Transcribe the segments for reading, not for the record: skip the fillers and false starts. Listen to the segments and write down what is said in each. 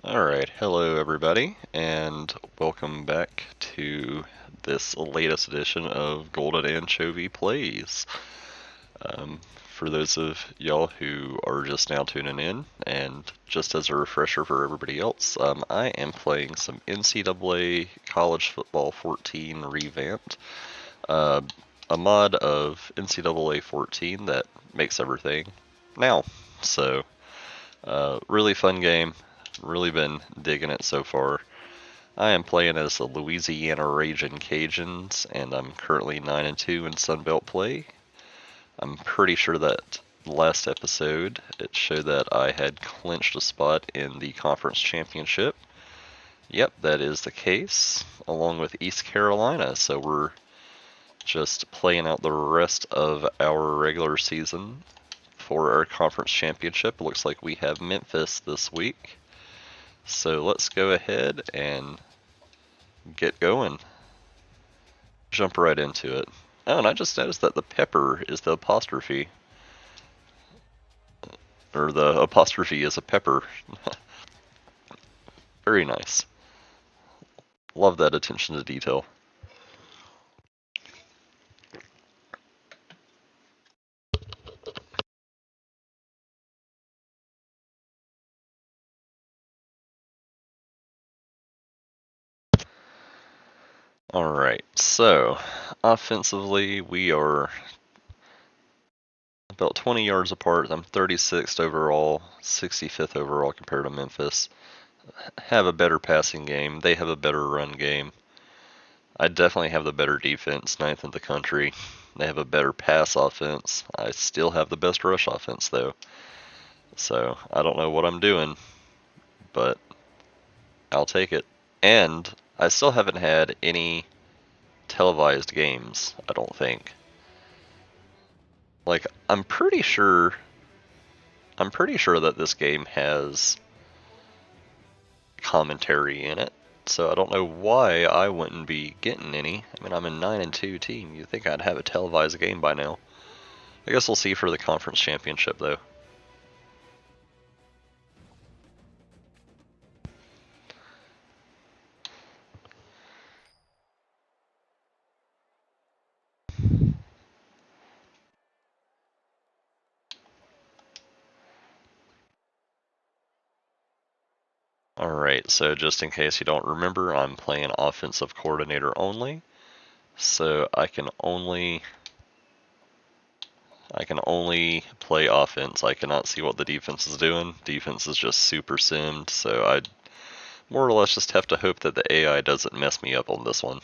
Alright, hello everybody, and welcome back to this latest edition of GoldenAnchovy Plays. For those of y'all who are just now tuning in, and just as a refresher for everybody else, I am playing some NCAA College Football 14 Revamped, a mod of NCAA 14 that makes everything now. So, really fun game. Really been digging it so far. I am playing as the Louisiana Ragin' Cajuns, and I'm currently 9-2 in Sunbelt play. I'm pretty sure that last episode it showed that I had clinched a spot in the conference championship. Yep, that is the case, along with East Carolina. So we're just playing out the rest of our regular season for our conference championship. It looks like we have Memphis this week. So let's go ahead and get going. Jump right into it. Oh, and I just noticed that the pepper is the apostrophe. Or the apostrophe is a pepper. Very nice. Love that attention to detail. Alright, so offensively we are about 20 yards apart. I'm 36th overall, 65th overall compared to Memphis. Have a better passing game. They have a better run game. I definitely have the better defense, 9th in the country. They have a better pass offense. I still have the best rush offense though. So I don't know what I'm doing, but I'll take it. And I still haven't had any televised games, I don't think. Like, I'm pretty sure that this game has commentary in it. So I don't know why I wouldn't be getting any. I mean, I'm a 9-2 team. You'd think I'd have a televised game by now. I guess we'll see for the conference championship though. Alright, so just in case you don't remember, I'm playing offensive coordinator only. So I can only play offense. I cannot see what the defense is doing. Defense is just super simmed, so I more or less just have to hope that the AI doesn't mess me up on this one.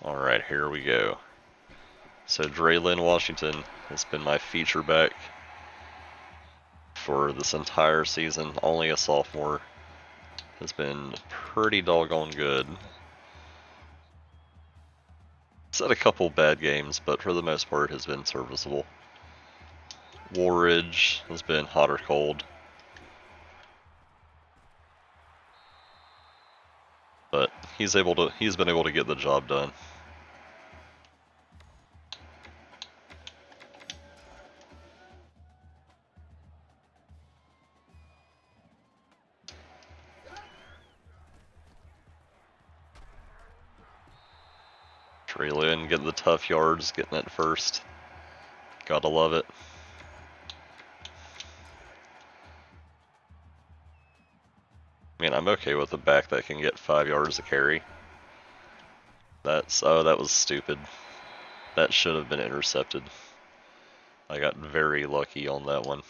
Alright, here we go. So Draylon Washington has been my feature back for this entire season. Only a sophomore. Has been pretty doggone good. He's had a couple bad games, but for the most part has been serviceable. Woolridge has been hot or cold. But he's been able to get the job done. Traylon getting the tough yards, getting it first. Gotta love it. I mean, I'm okay with a back that can get 5 yards a carry. Oh, that was stupid. That should have been intercepted. I got very lucky on that one.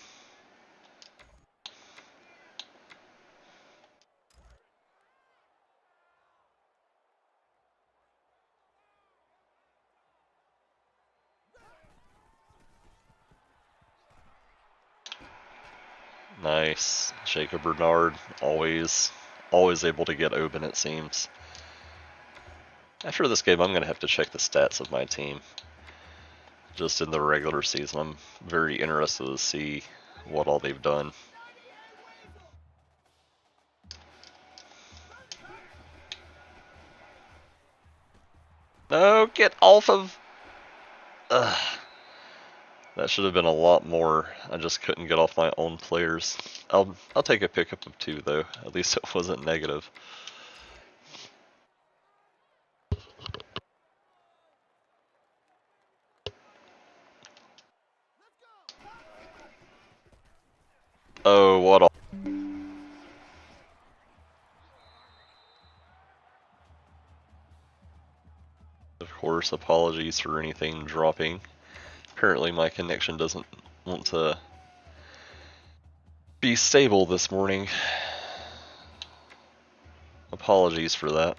Nice. Jacob Bernard, always able to get open, it seems. After this game, I'm going to have to check the stats of my team. Just in the regular season, I'm very interested to see what all they've done. No, get off of... That should have been a lot more. I just couldn't get off my own players. I'll take a pickup of 2 though. At least it wasn't negative. Oh, what all? Of course, apologies for anything dropping. Apparently my connection doesn't want to be stable this morning. Apologies for that.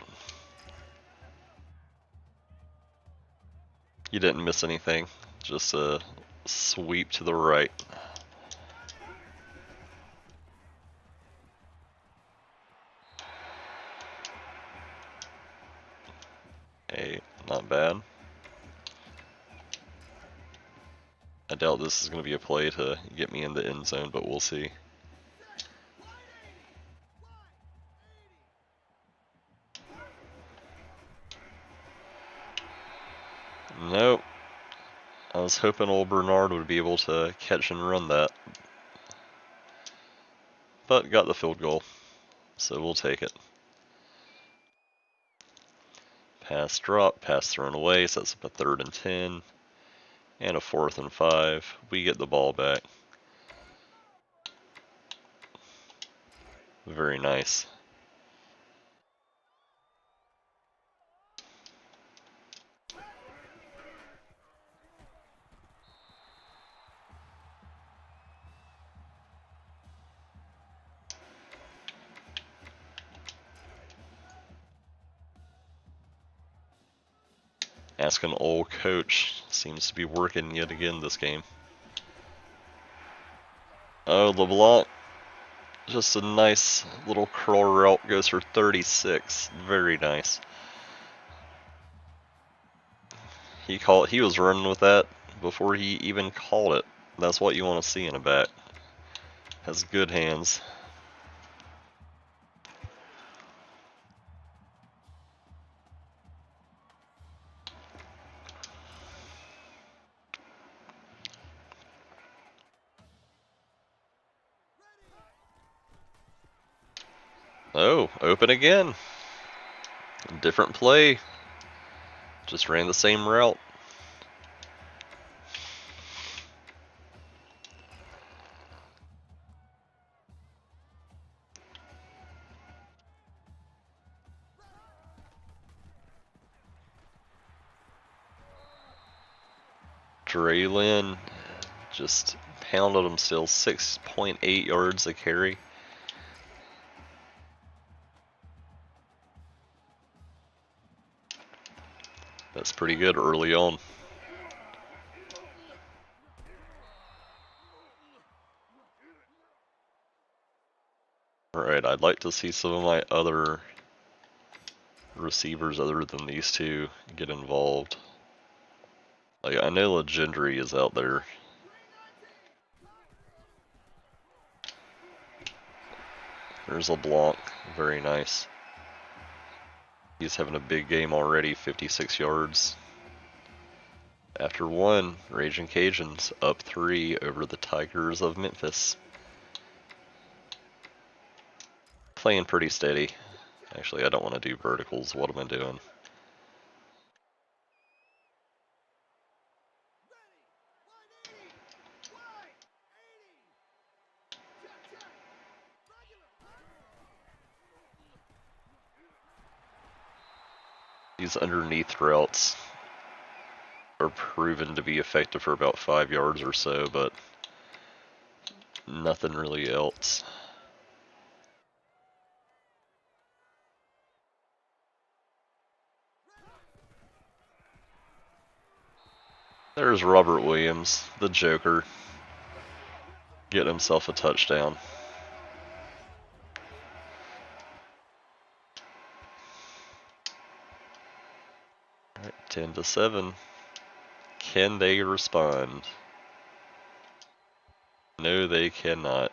You didn't miss anything. Just a sweep to the right. Hey, not bad. I doubt this is going to be a play to get me in the end zone, but we'll see. Nope. I was hoping old Bernard would be able to catch and run that. But got the field goal, so we'll take it. Pass drop, pass thrown away, sets up a 3rd and 10. And a 4th and 5. We get the ball back. Very nice. Ask an old coach. Seems to be working yet again this game. Oh, LeBlanc. Just a nice little curl route. Goes for 36. Very nice. He was running with that before he even called it. That's what you want to see in a back. Has good hands. Oh, open again. Different play. Just ran the same route. Draylin just pounded him still. 6.8 yards a carry. That's pretty good early on. Alright, I'd like to see some of my other receivers other than these two get involved. Like, I know Legendary is out there. There's LeBlanc, very nice. He's having a big game already, 56 yards. After 1, Raging Cajuns up 3 over the Tigers of Memphis. Playing pretty steady. Actually, I don't want to do verticals. What am I doing? These underneath routes are proven to be effective for about 5 yards or so, but nothing really else. There's Robert Williams, the Joker, getting himself a touchdown. Alright, 10-7. Can they respond? No, they cannot.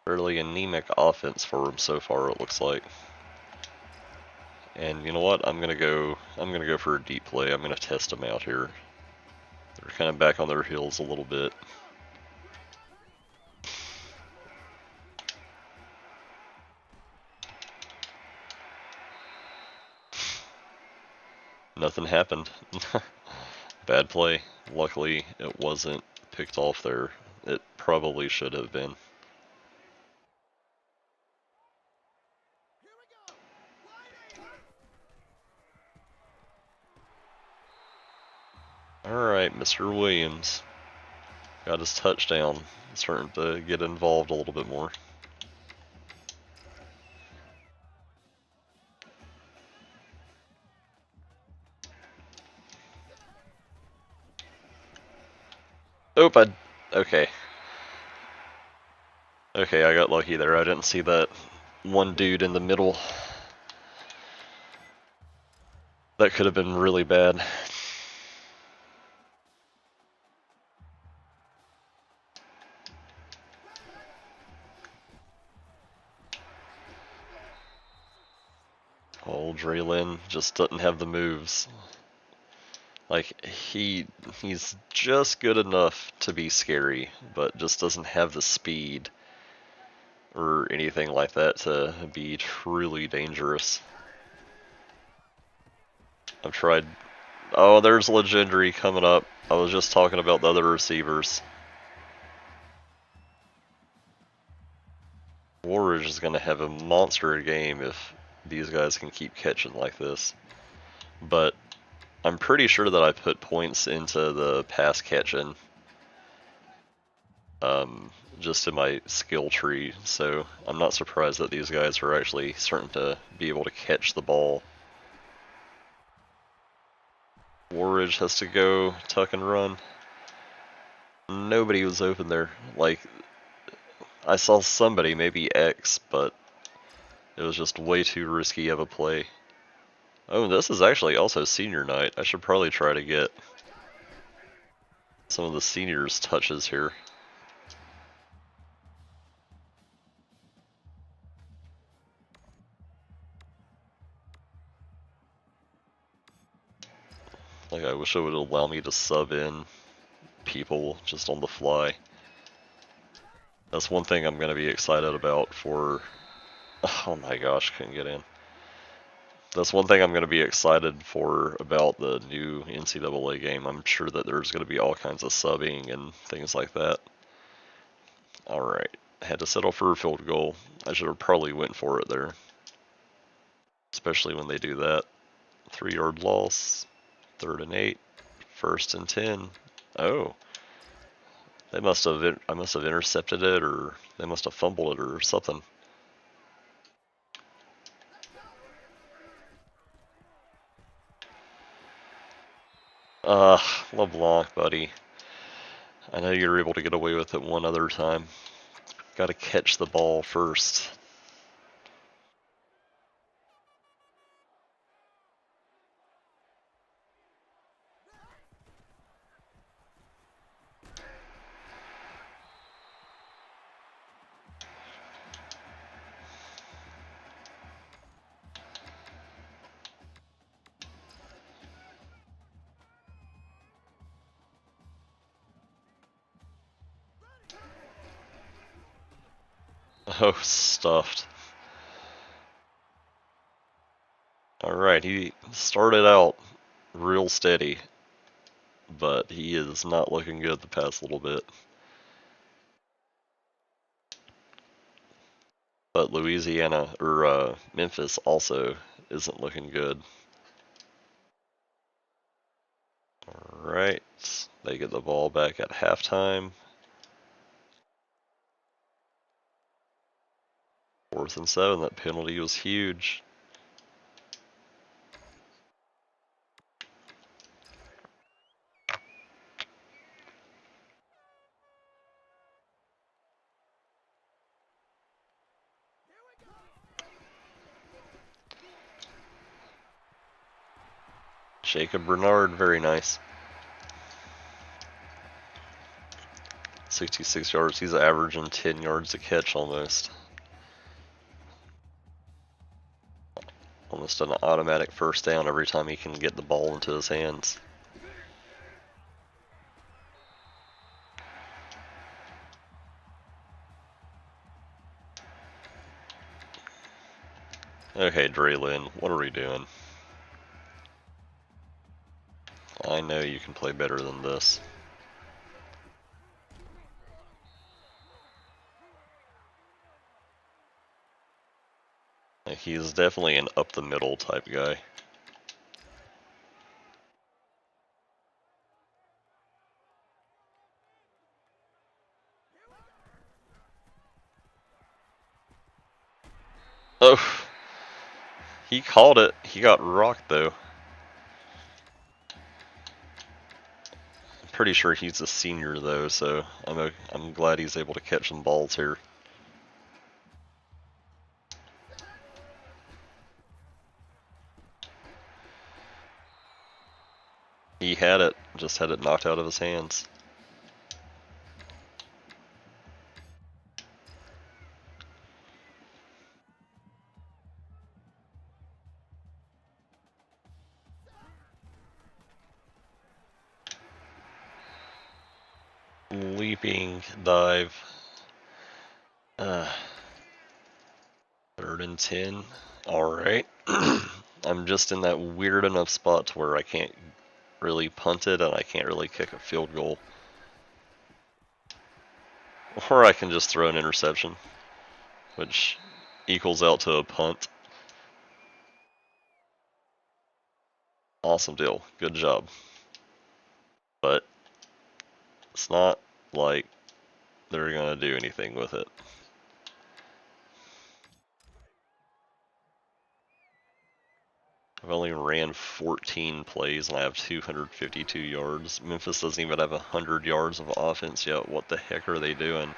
Fairly anemic offense for them so far, it looks like. And you know what? I'm gonna go for a deep play. I'm gonna test them out here. They're kind of back on their heels a little bit. Nothing happened. Bad play. Luckily, it wasn't picked off there. It probably should have been. Alright, Mr. Williams. Got his touchdown. Starting to get involved a little bit more. Oh, okay. Okay, I got lucky there. I didn't see that one dude in the middle. That could have been really bad. Old Draylin just doesn't have the moves. Like, he's just good enough to be scary, but just doesn't have the speed or anything like that to be truly dangerous. I've tried. Oh, there's Legendary coming up. I was just talking about the other receivers. Warridge is going to have a monster game if these guys can keep catching like this. But I'm pretty sure that I put points into the pass catching just in my skill tree, so I'm not surprised that these guys are actually starting to be able to catch the ball. Warridge has to go tuck and run. Nobody was open there. Like, I saw somebody, maybe X, but it was just way too risky of a play. Oh, this is actually also senior night. I should probably try to get some of the seniors' touches here. Like, I wish it would allow me to sub in people just on the fly. That's one thing I'm going to be excited about for... Oh my gosh, couldn't get in. That's one thing I'm going to be excited for about the new NCAA game. I'm sure that there's going to be all kinds of subbing and things like that. Alright, had to settle for a field goal. I should have probably went for it there. Especially when they do that. 3-yard loss, 3rd and 8, 1st and 10. Oh. I must have intercepted it, or they must have fumbled it or something. LeBlanc, buddy. I know you were able to get away with it one other time. Gotta catch the ball first. Oh, stuffed. Alright, he started out real steady, but he is not looking good the past little bit. But Louisiana, or Memphis also isn't looking good. Alright, they get the ball back at halftime. 4th and 7, that penalty was huge. Jacob Bernard, very nice. 66 yards, he's averaging 10 yards a catch almost. Almost an automatic first down every time he can get the ball into his hands. Okay, Draylin, what are we doing? I know you can play better than this. He is definitely an up the middle type guy. Oh, he caught it. He got rocked though. I'm pretty sure he's a senior though, so I'm glad he's able to catch some balls here. He had it, just had it knocked out of his hands. Leaping dive. 3rd and 10. Alright. I'm just in that weird enough spot to where I can't really punt it and I can't really kick a field goal. Or I can just throw an interception, which equals out to a punt. Awesome deal. Good job. But it's not like they're gonna do anything with it. I've only ran 14 plays and I have 252 yards. Memphis doesn't even have 100 yards of offense yet. What the heck are they doing?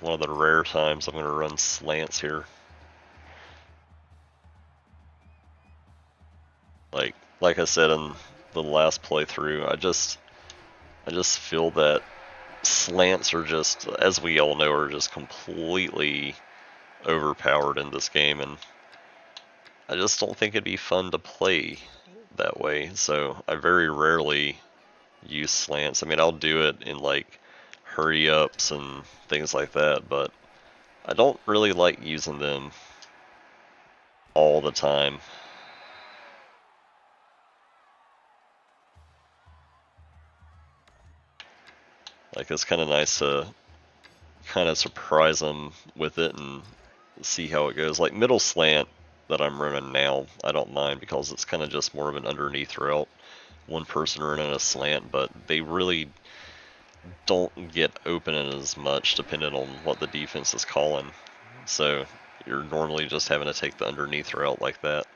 One of the rare times I'm going to run slants here. Like I said in the last playthrough, I just feel that slants are just, as we all know, are just completely overpowered in this game, and I just don't think it'd be fun to play that way. So I very rarely use slants. I mean, I'll do it in like hurry ups and things like that, but I don't really like using them all the time. Like, it's kind of nice to kind of surprise them with it and see how it goes. Like middle slant that I'm running now, I don't mind because it's kind of just more of an underneath route. One person running a slant, but they really don't get open as much depending on what the defense is calling. So you're normally just having to take the underneath route like that.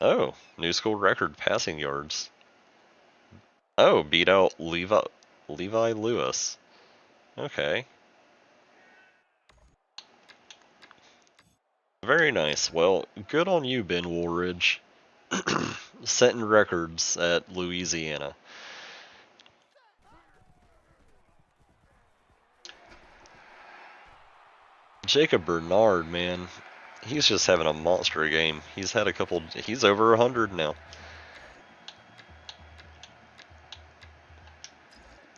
Oh, new school record passing yards. Oh, beat out Levi Lewis. Okay. Very nice. Well, good on you, Ben Woolridge. Setting records at Louisiana. Jacob Bernard, man, he's just having a monster game. He's had a couple, he's over 100 now.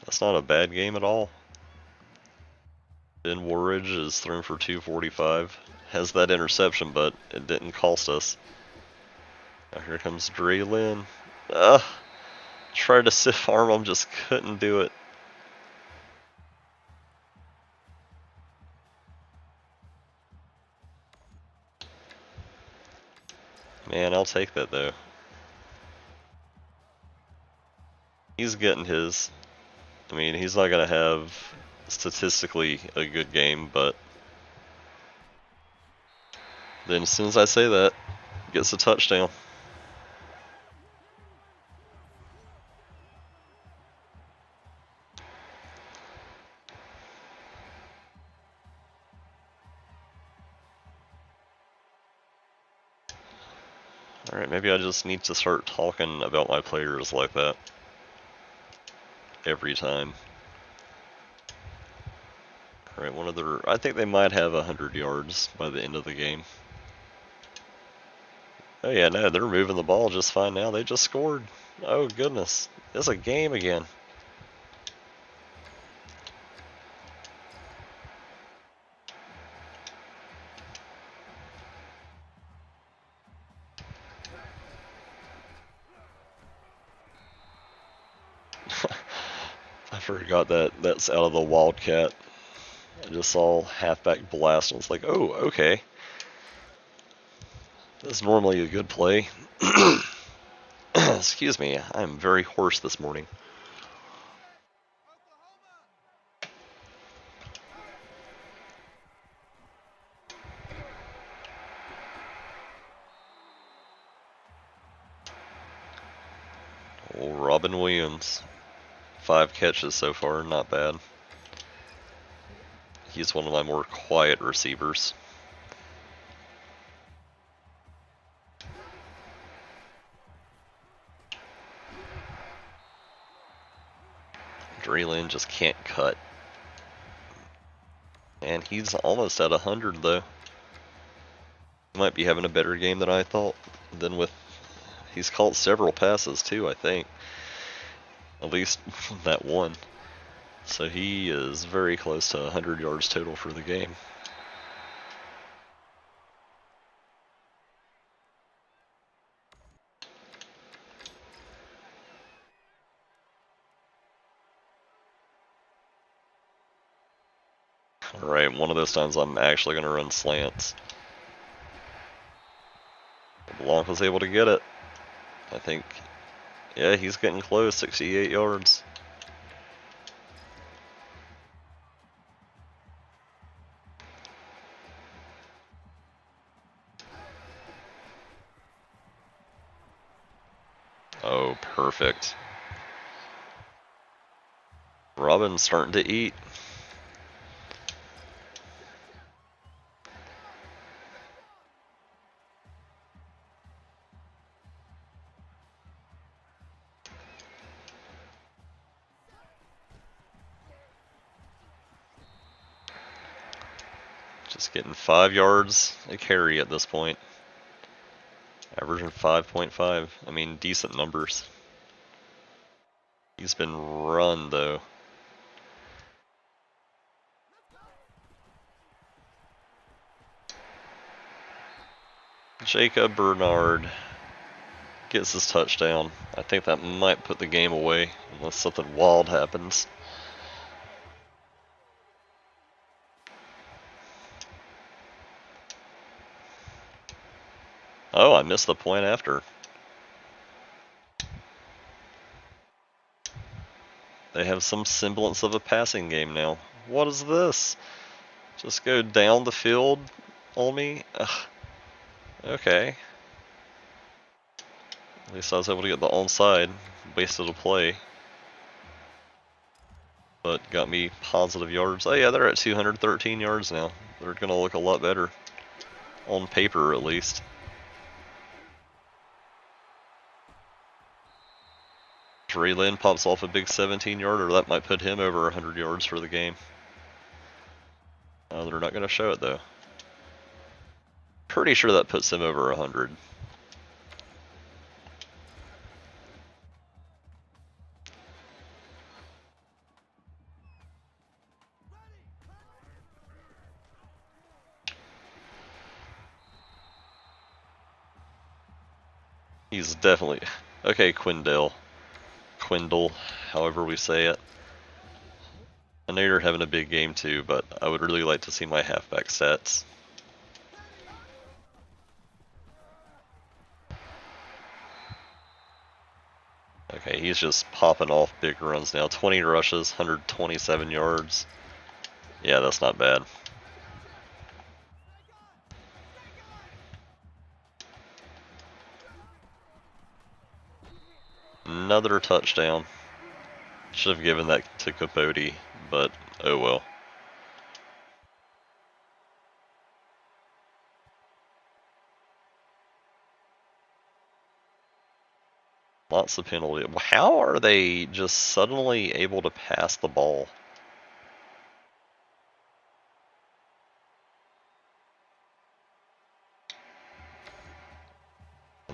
That's not a bad game at all. Ben Woolridge is thrown for 245. Has that interception, but it didn't cost us. Now here comes Draylin. Tried to stiff arm him, just couldn't do it. Man, I'll take that though. He's getting his. I mean, he's not going to have statistically a good game, but then as soon as I say that, gets a touchdown. Alright, maybe I just need to start talking about my players like that every time. Alright, one of their... I think they might have 100 yards by the end of the game. Oh yeah, no, they're moving the ball just fine now. They just scored. Oh goodness. It's a game again. I forgot that's out of the Wildcat. I just saw halfback blast and was like, oh, okay. That's normally a good play. Excuse me, I'm very hoarse this morning. Old Robin Williams. 5 catches so far, not bad. He's one of my more quiet receivers. Draylen just can't cut. And he's almost at 100 though. He might be having a better game than I thought. Than with, he's caught several passes too, I think. At least that one. So he is very close to 100 yards total for the game. Alright, one of those times I'm actually going to run slants. Blanc was able to get it. I think, yeah, he's getting close, 68 yards. Oh, perfect. Robin's starting to eat. Just getting 5 yards a carry at this point. Averaging 5.5. I mean, decent numbers. He's been run though. Jacob Bernard gets his touchdown. I think that might put the game away unless something wild happens. Oh, I missed the point after. They have some semblance of a passing game now. What is this? Just go down the field on me? Ugh. Okay. At least I was able to get the onside. Wasted a play. But got me positive yards. Oh yeah, they're at 213 yards now. They're going to look a lot better. On paper, at least. Draylen pops off a big 17-yarder. That might put him over 100 yards for the game. They're not going to show it, though. Pretty sure that puts him over 100. He's definitely... Okay, Quindle, however we say it. I know you're having a big game too, but I would really like to see my halfback stats. Okay, he's just popping off big runs now. 20 rushes, 127 yards. Yeah, that's not bad. Another touchdown. Should have given that to Capote, but oh well. Lots of penalty. How are they just suddenly able to pass the ball?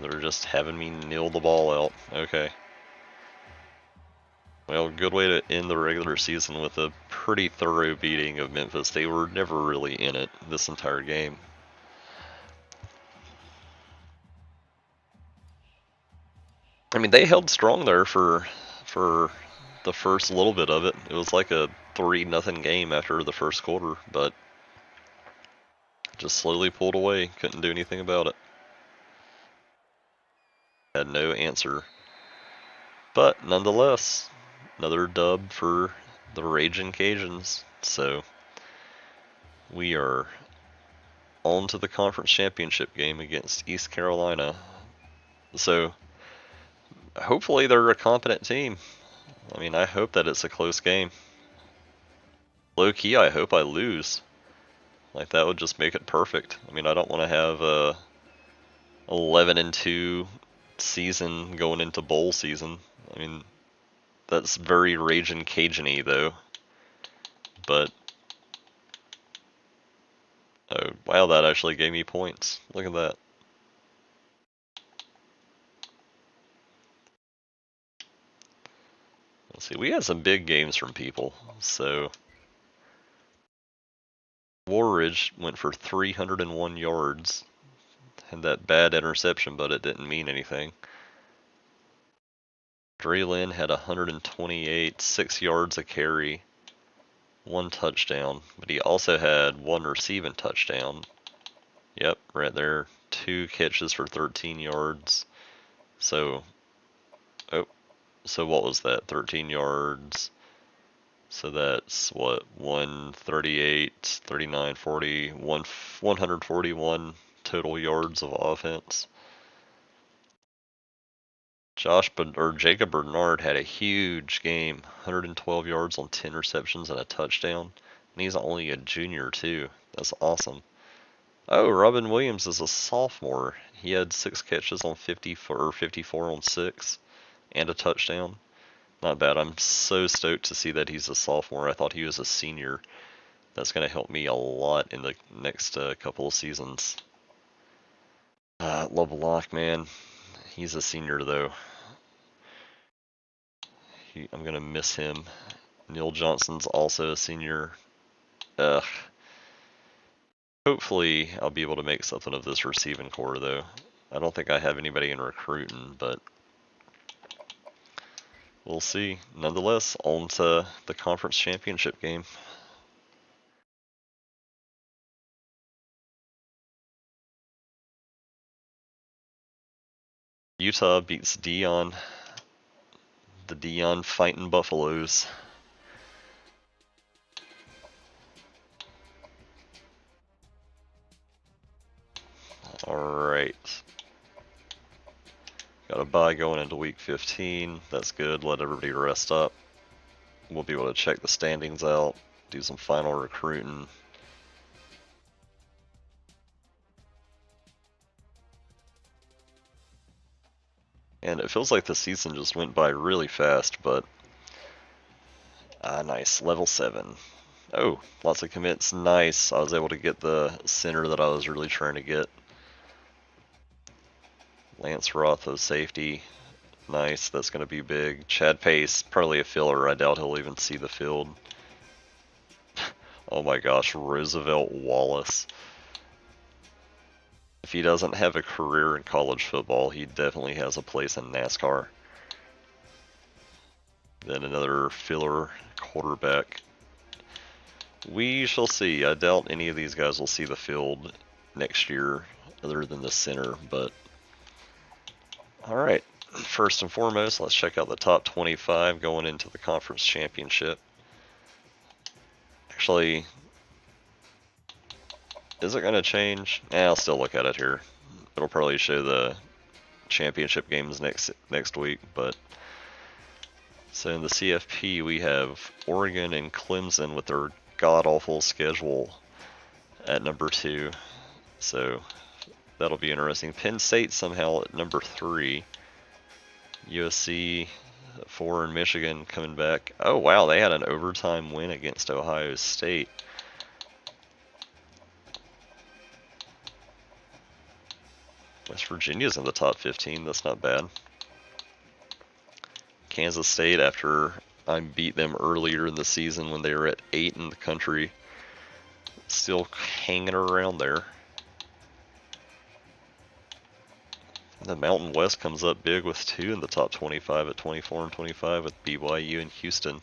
They're just having me kneel the ball out. Okay. Well, good way to end the regular season with a pretty thorough beating of Memphis. They were never really in it this entire game. I mean, they held strong there for the first little bit of it. It was like a 3-0 game after the first quarter, but just slowly pulled away. Couldn't do anything about it. Had no answer. But nonetheless, another dub for the Raging Cajuns. So we are on to the conference championship game against East Carolina. So hopefully they're a competent team. I mean, I hope that it's a close game. Low key, I hope I lose. Like, that would just make it perfect. I mean, I don't want to have a 11-2 season going into bowl season. I mean, that's very Raging Cajun-y though. But oh wow, that actually gave me points. Look at that. Let's see, we had some big games from people. So Warridge went for 301 yards. Had that bad interception, but it didn't mean anything. Draylin had 128, 6 yards a carry, 1 touchdown, but he also had 1 receiving touchdown. Yep, right there. 2 catches for 13 yards. So, so what was that? 13 yards. So that's what, 138, 39, 40, 141 total yards of offense. Jacob Bernard had a huge game, 112 yards on 10 receptions and a touchdown. And he's only a junior too. That's awesome. Oh, Robin Williams is a sophomore. He had 6 catches on 54 on 6 and a touchdown. Not bad. I'm so stoked to see that he's a sophomore. I thought he was a senior. That's going to help me a lot in the next couple of seasons. LeBlanc, man. He's a senior though. I'm going to miss him. Neil Johnson's also a senior. Ugh. Hopefully I'll be able to make something of this receiving core though. I don't think I have anybody in recruiting, but we'll see. Nonetheless, on to the conference championship game. Utah beats Dion. The Dion Fighting Buffaloes. Alright. Got a bye going into week 15. That's good. Let everybody rest up. We'll be able to check the standings out, do some final recruiting. And it feels like the season just went by really fast, but nice. Level 7. Oh, lots of commits. Nice. I was able to get the center that I was really trying to get. Lance Roth of safety. Nice. That's going to be big. Chad Pace, probably a filler. I doubt he'll even see the field. Oh my gosh, Roosevelt Wallace. If he doesn't have a career in college football, he definitely has a place in NASCAR. Then another filler quarterback. We shall see. I doubt any of these guys will see the field next year, other than the center, but alright. First and foremost, let's check out the top 25 going into the conference championship. Actually, is it going to change? I'll still look at it here. It'll probably show the championship games next week, but so in the CFP we have Oregon and Clemson with their god-awful schedule at number 2. So that'll be interesting. Penn State somehow at number 3. USC 4 and Michigan coming back. Oh wow, they had an overtime win against Ohio State. West Virginia's in the top 15. That's not bad. Kansas State, after I beat them earlier in the season when they were at 8 in the country, still hanging around there. The Mountain West comes up big with 2 in the top 25 at 24 and 25 with BYU and Houston.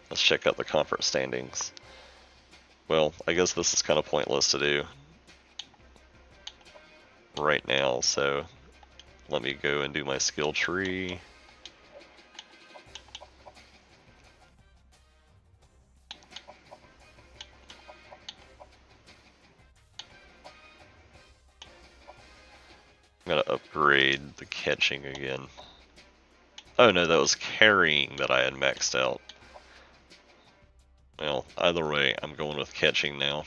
Let's check out the conference standings. Well, I guess this is kind of pointless to do right now, so let me go and do my skill tree. I'm gonna upgrade the catching again. Oh no, that was carrying that I had maxed out. Well, either way, I'm going with catching now.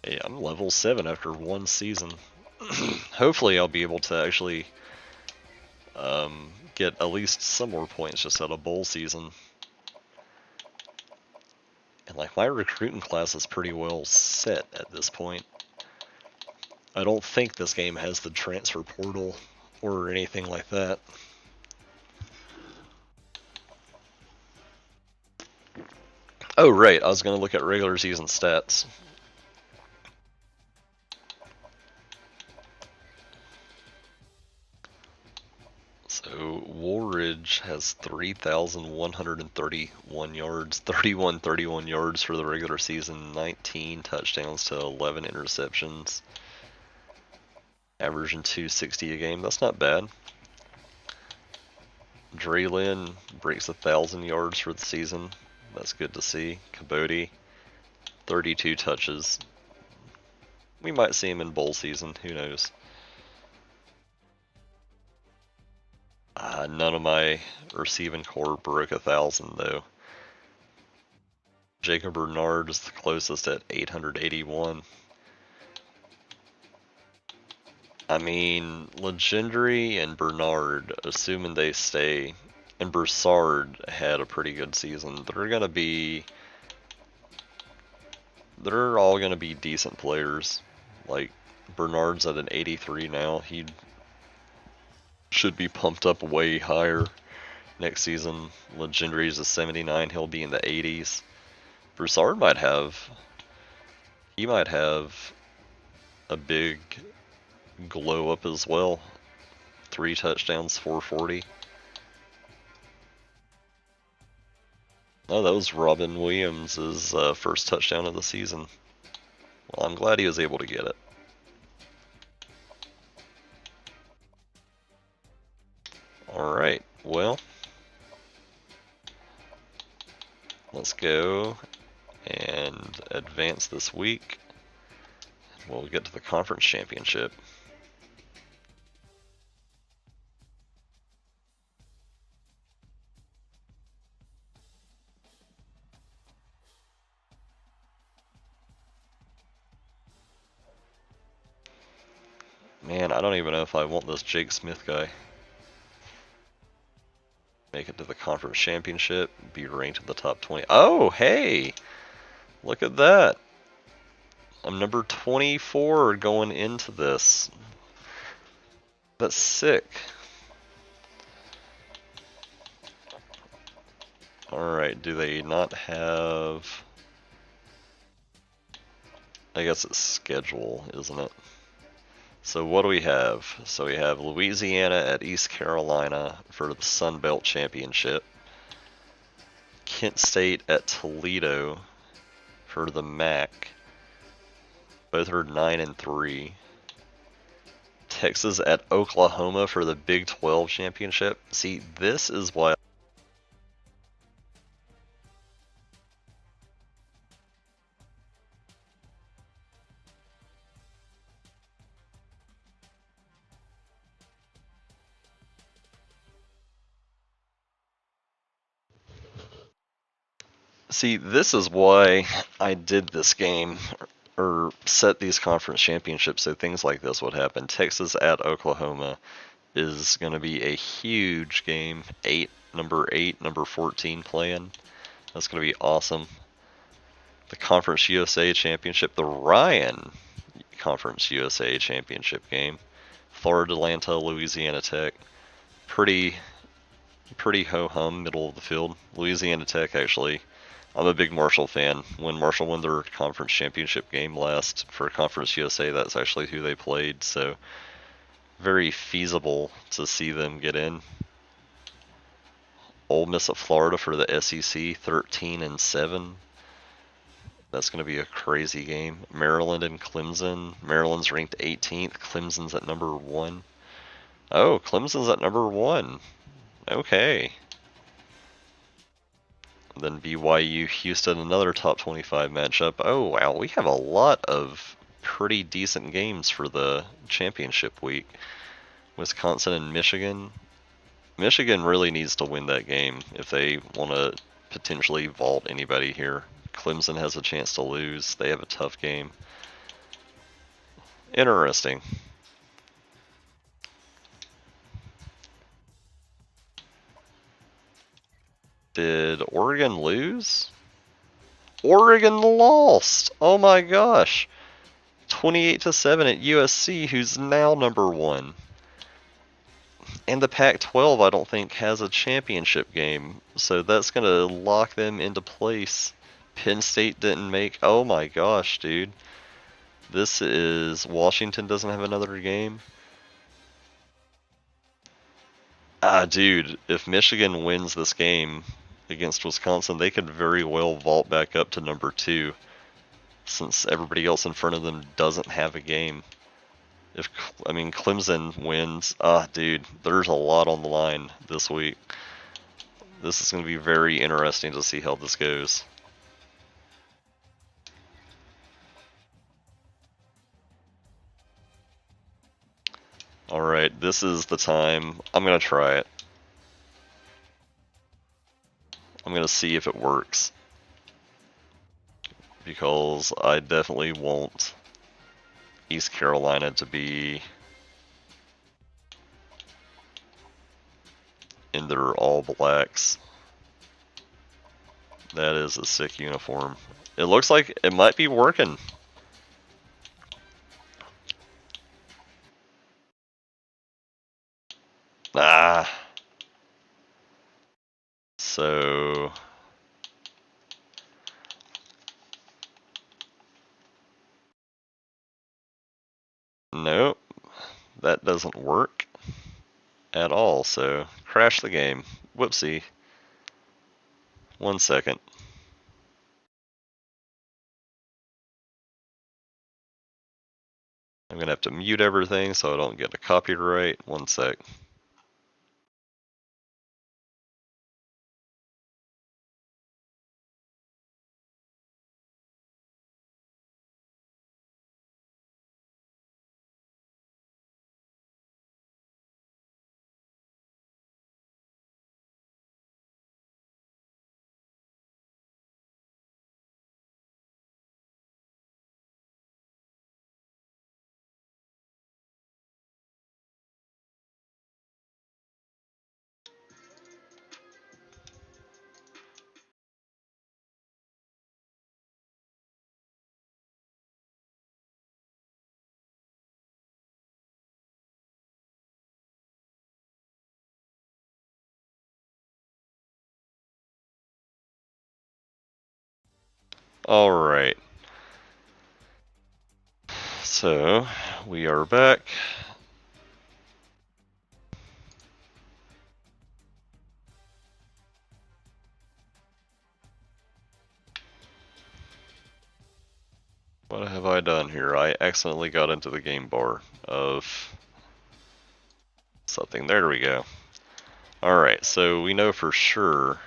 Hey, I'm level 7 after 1 season. Hopefully I'll be able to actually get at least some more points just out of bowl season. And like my recruiting class is pretty well set at this point. I don't think this game has the transfer portal or anything like that. Oh right, I was going to look at regular season stats. So Woolridge has 3,131 yards, 31 yards for the regular season, 19 touchdowns to 11 interceptions, averaging 260 a game. That's not bad. Draylin breaks 1,000 yards for the season. That's good to see. Cabote, 32 touches. We might see him in bowl season. Who knows? None of my receiving core broke 1,000 though. Jacob Bernard is the closest at 881. I mean, Legendary and Bernard, assuming they stay, and Broussard had a pretty good season. They're all gonna be decent players. Like, Bernard's at an 83 now. He should be pumped up way higher next season. Legendary's a 79. He'll be in the 80s. Broussard might have a big glow up as well. 3 touchdowns, 440. Oh, that was Robin Williams' first touchdown of the season. Well, I'm glad he was able to get it. Alright, well, let's go and advance this week. We'll get to the conference championship. Man, I don't even know if I want this Jake Smith guy. Make it to the conference championship, be ranked in the top 20. Oh, hey! Look at that. I'm number 24 going into this. That's sick. Alright, do they not have... I guess it's schedule, isn't it? So what do we have? So we have Louisiana at East Carolina for the Sun Belt Championship. Kent State at Toledo for the MAC. Both are 9-3. Texas at Oklahoma for the Big 12 Championship. See, this is why I did this game or set these conference championships so things like this would happen. Texas at Oklahoma is going to be a huge game. Number 8, number 14 playing. That's going to be awesome. The Conference USA Championship, the Ryan Conference USA Championship game. Florida Atlanta, Louisiana Tech. Pretty ho-hum, middle of the field. Louisiana Tech, actually. I'm a big Marshall fan. When Marshall won their conference championship game last for Conference USA, that's actually who they played, so very feasible to see them get in. Ole Miss at Florida for the SEC, 13-7. That's going to be a crazy game. Maryland and Clemson. Maryland's ranked 18th. Clemson's at number 1. Oh, Clemson's at number 1. Okay. Then BYU, Houston, another top 25 matchup. Oh, wow. We have a lot of pretty decent games for the championship week. Wisconsin and Michigan. Michigan really needs to win that game if they want to potentially vault anybody here. Clemson has a chance to lose. They have a tough game. Interesting. Did Oregon lose? Oregon lost! Oh my gosh. 28-7 at USC, who's now number 1. And the Pac-12, I don't think, has a championship game, so that's going to lock them into place. Penn State didn't make... Oh my gosh, dude. This is... Washington doesn't have another game. Dude, if Michigan wins this game against Wisconsin, they could very well vault back up to number 2, since everybody else in front of them doesn't have a game. Clemson wins. Dude, there's a lot on the line this week. This is going to be very interesting to see how this goes. Alright, this is the time. I'm going to try it. I'm going to see if it works. Because I definitely want East Carolina to be in their all blacks. That is a sick uniform. It looks like it might be working. So... Nope. That doesn't work at all, so crash the game. Whoopsie. 1 second. I'm gonna have to mute everything so I don't get a copyright. 1 sec. Alright. So, we are back. What have I done here? I accidentally got into the game bar of something. There we go. Alright, so we know for sure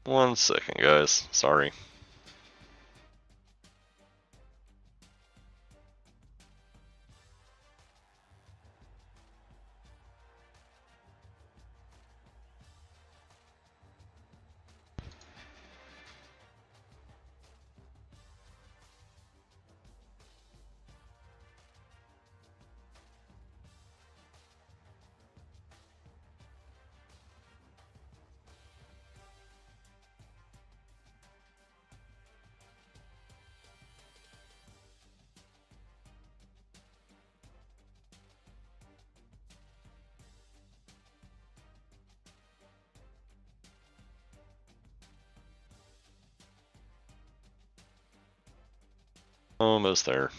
1 second, guys. Sorry. Almost there.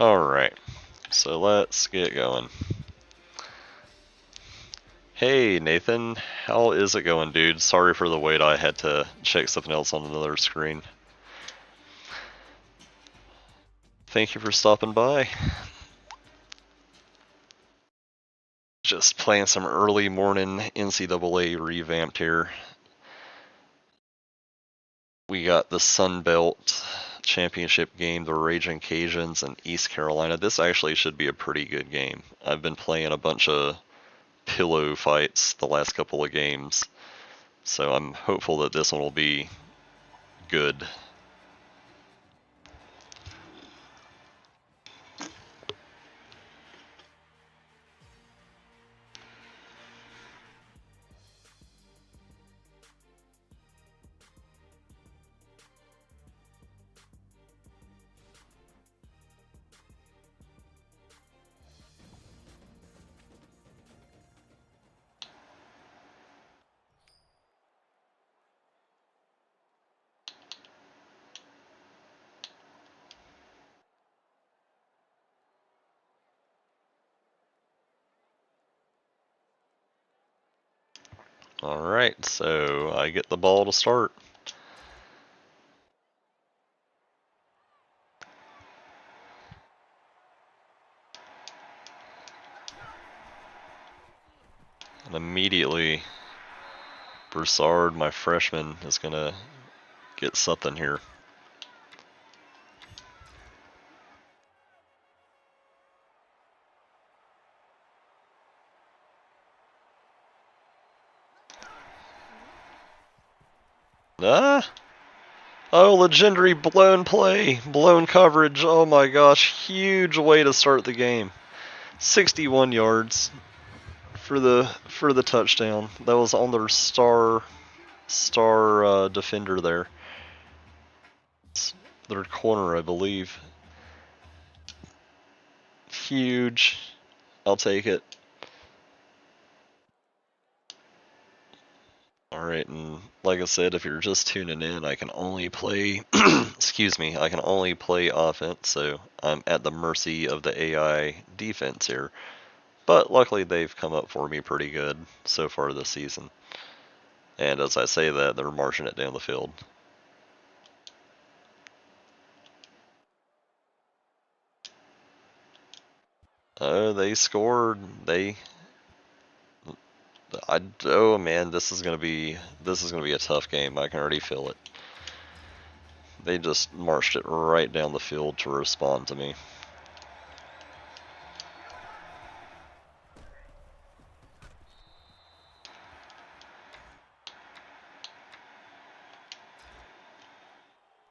Alright, so let's get going. Hey Nathan, how is it going, dude? Sorry for the wait, I had to check something else on another screen. Thank you for stopping by. Just playing some early morning NCAA Revamped here. We got the Sun Belt Championship game, the Raging Cajuns and East Carolina. This actually should be a pretty good game. I've been playing a bunch of pillow fights the last couple of games, so I'm hopeful that this one will be good. Alright, so I get the ball to start. And immediately, Broussard, my freshman, is going to get something here. Ah! Oh, legendary blown play, blown coverage. Oh my gosh, huge way to start the game. 61 yards for the touchdown. That was on their star defender there. Their corner, I believe. Huge. I'll take it. Alright, and like I said, if you're just tuning in, I can only play, excuse me, I can only play offense, so I'm at the mercy of the AI defense here. But luckily they've come up for me pretty good so far this season. And as I say that, they're marching it down the field. Oh, they scored. Oh man, this is gonna be a tough game. I can already feel it. They just marched it right down the field to respond to me.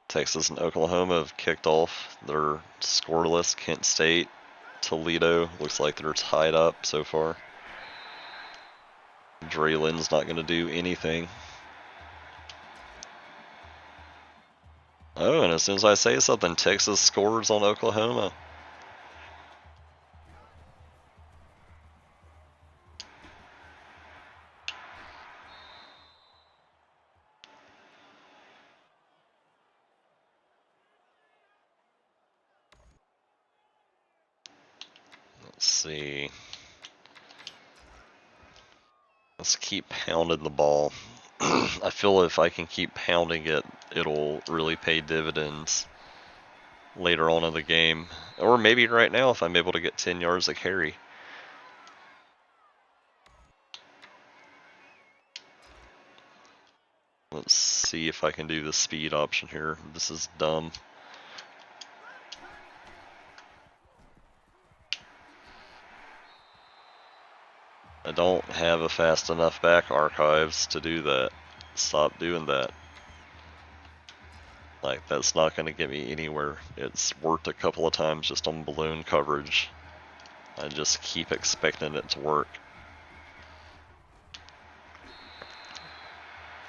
Texas and Oklahoma have kicked off. They're scoreless. Kent State, Toledo, looks like they're tied up so far. Draylen's not going to do anything. Oh, and as soon as I say something, Texas scores on Oklahoma. Let's see. Let's keep pounding the ball. I feel if I can keep pounding it, it'll really pay dividends later on in the game. Or maybe right now if I'm able to get 10 yards of carry. Let's see if I can do the speed option here. This is dumb. I don't have a fast enough back archives to do that. Stop doing that. Like, that's not going to get me anywhere. It's worked a couple of times just on balloon coverage. I just keep expecting it to work.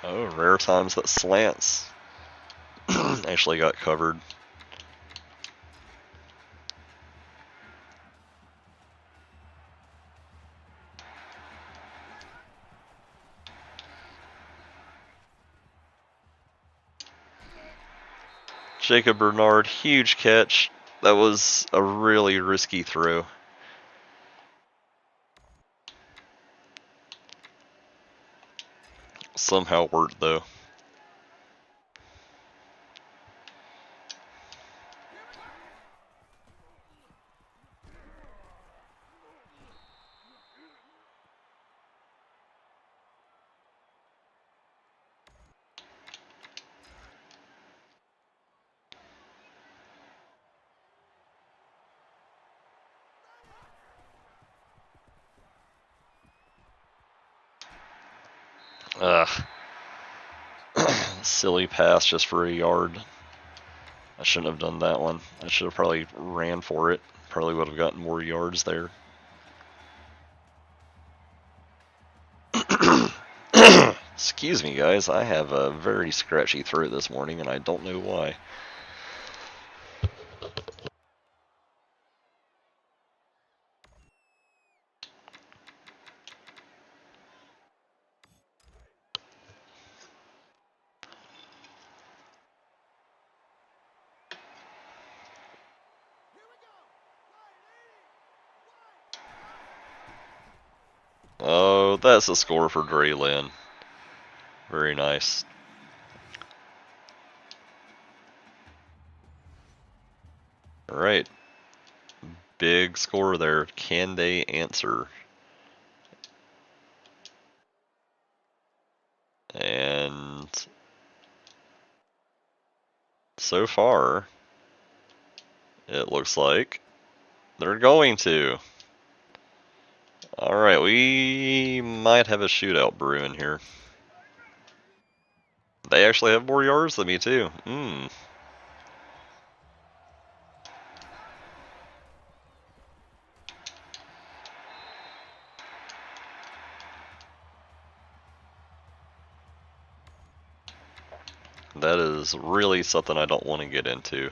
Oh, rare times that slants actually got covered. Jacob Bernard, huge catch. That was a really risky throw. Somehow worked though. Ugh. Silly pass just for a yard. I shouldn't have done that one. I should have probably ran for it. Probably would have gotten more yards there. Excuse me, guys. I have a very scratchy throat this morning, and I don't know why. Oh, that's a score for Draylin. Very nice. Alright. Big score there. Can they answer? And so far, it looks like they're going to. Alright, we might have a shootout brewing here. They actually have more yards than me too. That is really something I don't want to get into.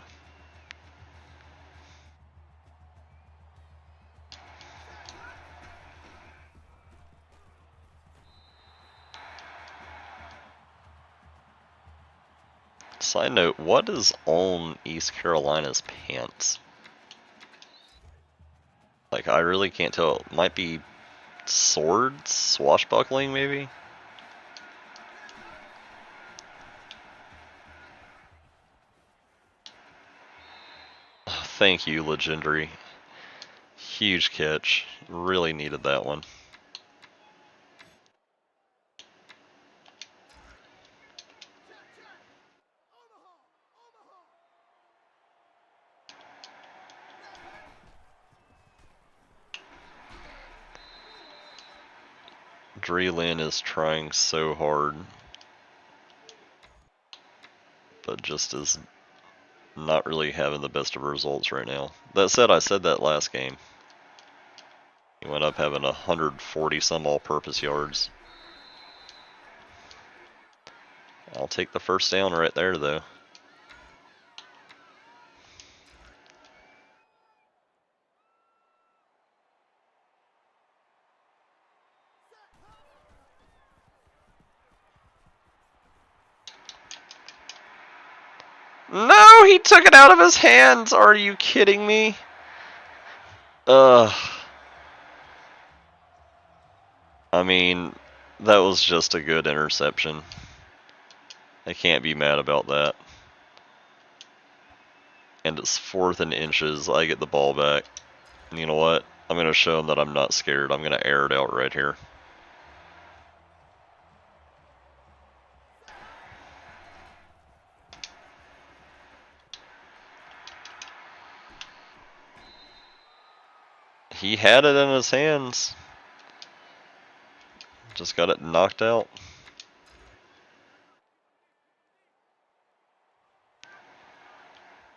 Side note, what is on East Carolina's pants? Like, I really can't tell. It might be swords? Swashbuckling, maybe? Thank you, Legendary. Huge catch. Really needed that one. Draylin is trying so hard, but just is not really having the best of results right now. That said, I said that last game. He went up having 140 some all-purpose yards. I'll take the first down right there, though. No, he took it out of his hands. Are you kidding me? Ugh. I mean, that was just a good interception. I can't be mad about that. And it's 4th and inches. I get the ball back. And you know what? I'm going to show him that I'm not scared. I'm going to air it out right here. He had it in his hands. Just got it knocked out.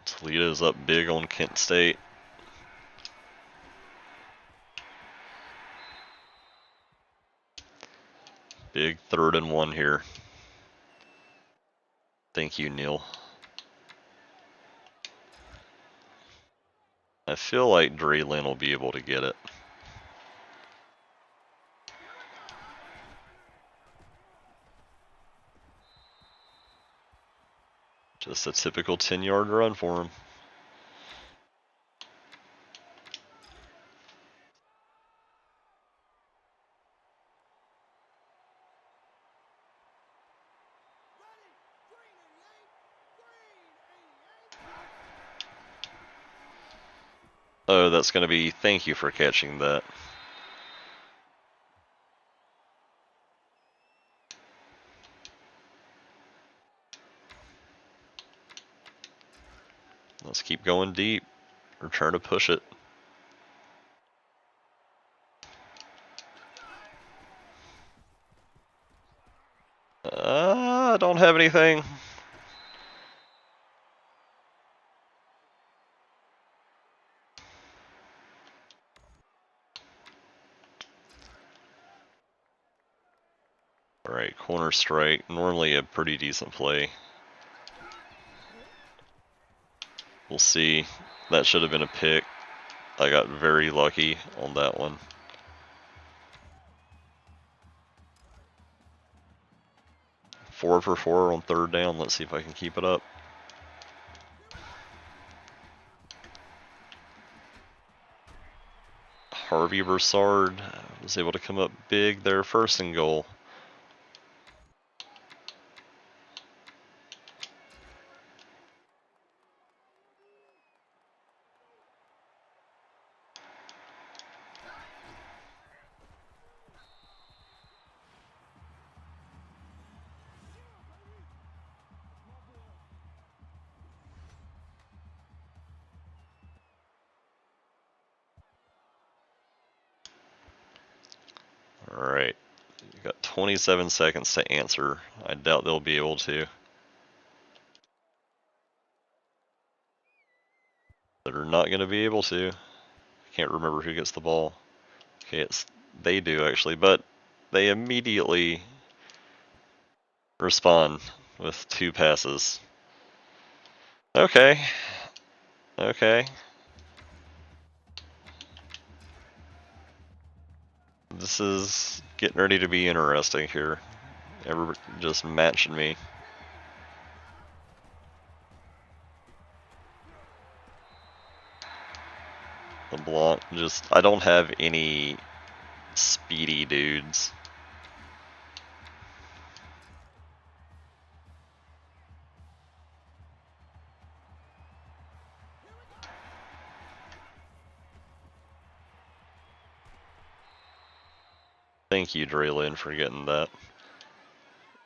Toledo's up big on Kent State. Big 3rd and 1 here. Thank you, Neil. I feel like Draylin will be able to get it. Just a typical 10-yard run for him. Oh, that's going to be thank you for catching that. Let's keep going deep. We're trying to push it. I don't have anything. Alright, corner strike. Normally a pretty decent play. We'll see. That should have been a pick. I got very lucky on that one. Four for 4 on 3rd down. Let's see if I can keep it up. Harvey Broussard was able to come up big there, 1st and goal. Alright, you got 27 seconds to answer. I doubt they'll be able to. They're not going to be able to. I can't remember who gets the ball. Okay, they do actually, but they immediately respond with 2 passes. Okay. Okay. This is getting ready to be interesting here. Everybody just matching me. LeBlanc, I don't have any speedy dudes. Thank you, Draylin, for getting that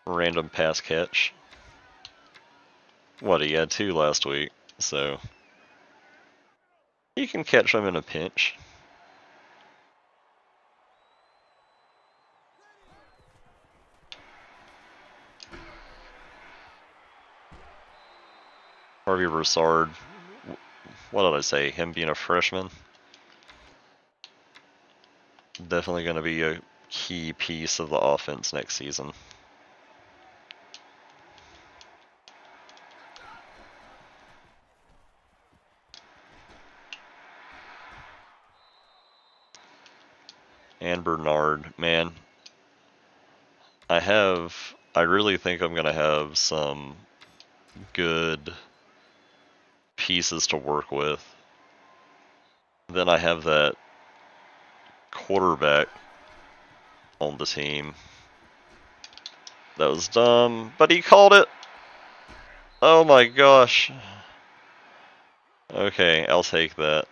random pass catch. What, he had 2 last week, so you can catch them in a pinch. Harvey Broussard, what did I say, him being a freshman? Definitely going to be a key piece of the offense next season. And Bernard, man, I really think I'm going to have some good pieces to work with. Then I have that quarterback on the team. That was dumb, but he called it. Oh my gosh. Okay, I'll take that.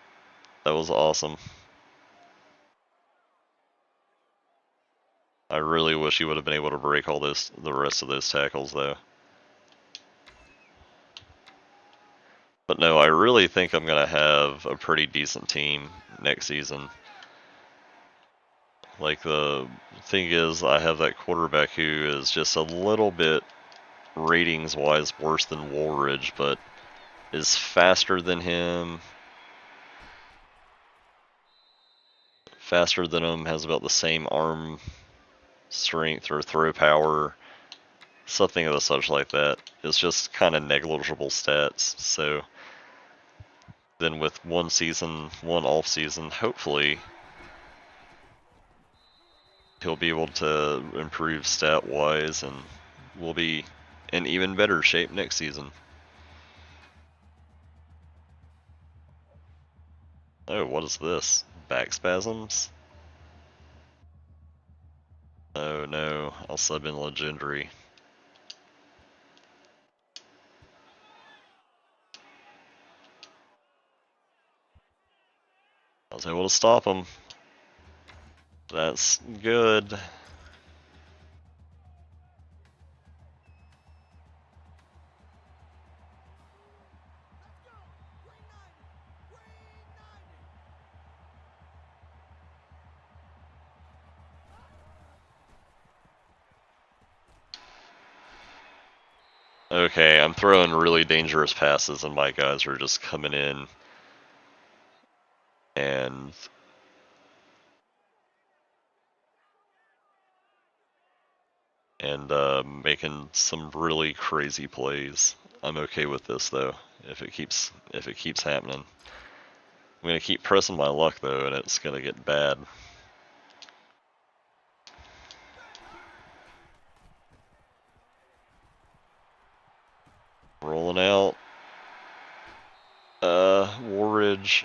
That was awesome. I really wish he would have been able to break all the rest of those tackles though. But no, I really think I'm gonna have a pretty decent team next season. Like, the thing is, I have that quarterback who is just a little bit ratings-wise worse than Woolridge, but is faster than him. Faster than him, has about the same arm strength or throw power, something of the such like that. It's just kind of negligible stats. So then with one season, one off season, hopefully he'll be able to improve stat-wise and will be in even better shape next season. Oh, what is this? Back spasms? Oh no, I'll sub in Legendary. I was able to stop him. That's good. Okay, I'm throwing really dangerous passes and my guys are just coming in and making some really crazy plays. I'm okay with this though, if it keeps happening. I'm gonna keep pressing my luck though, and it's gonna get bad. Rolling out. Woolridge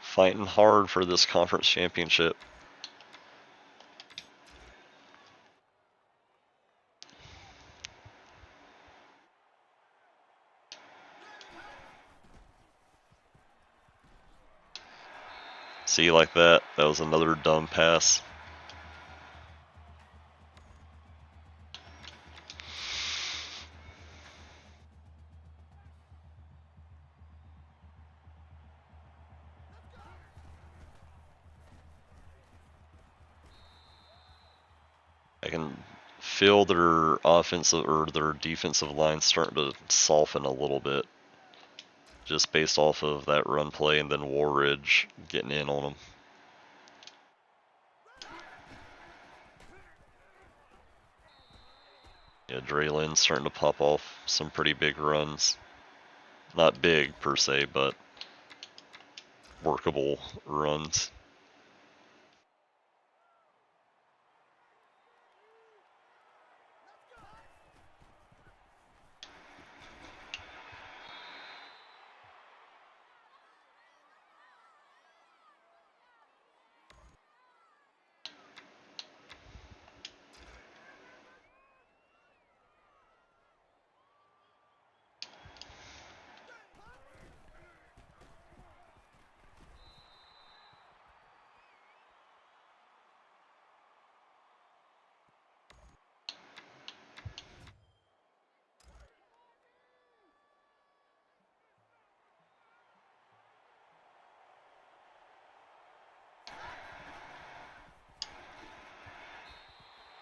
fighting hard for this conference championship. See, like that? That was another dumb pass. I can feel their offensive or their defensive line starting to soften a little bit, just based off of that run play and then Woolridge getting in on them. Yeah, Draylin's starting to pop off some pretty big runs. Not big per se, but workable runs.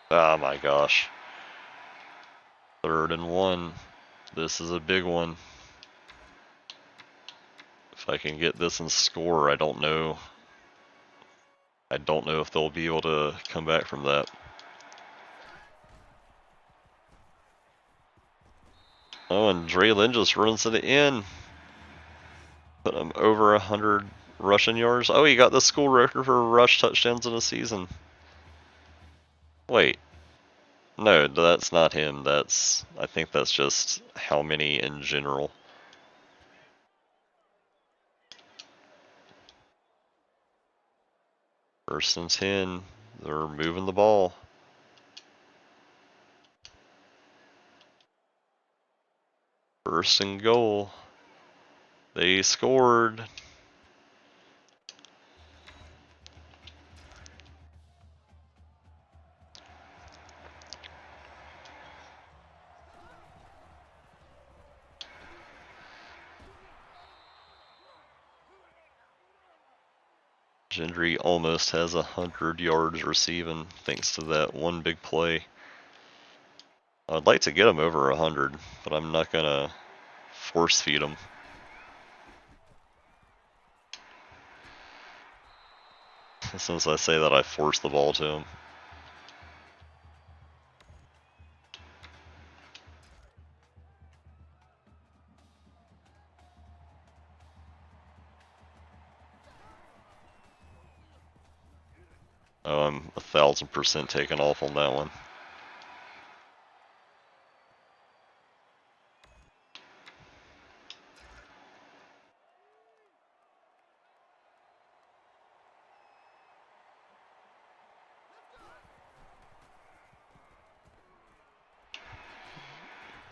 Oh my gosh. 3rd and 1. This is a big one. If I can get this and score, I don't know. I don't know if they'll be able to come back from that. Oh, and Draylin just runs to the end. Put him over 100 rushing yards. Oh, he got the school record for rush touchdowns in a season. Wait. No, that's not him. I think that's just how many in general. First and 10. They're moving the ball. First and goal. They scored. Gendry almost has 100 yards receiving thanks to that one big play. I'd like to get him over 100, but I'm not gonna force feed him. Since I say that, I force the ball to him. Oh, I'm 1000% taken off on that one.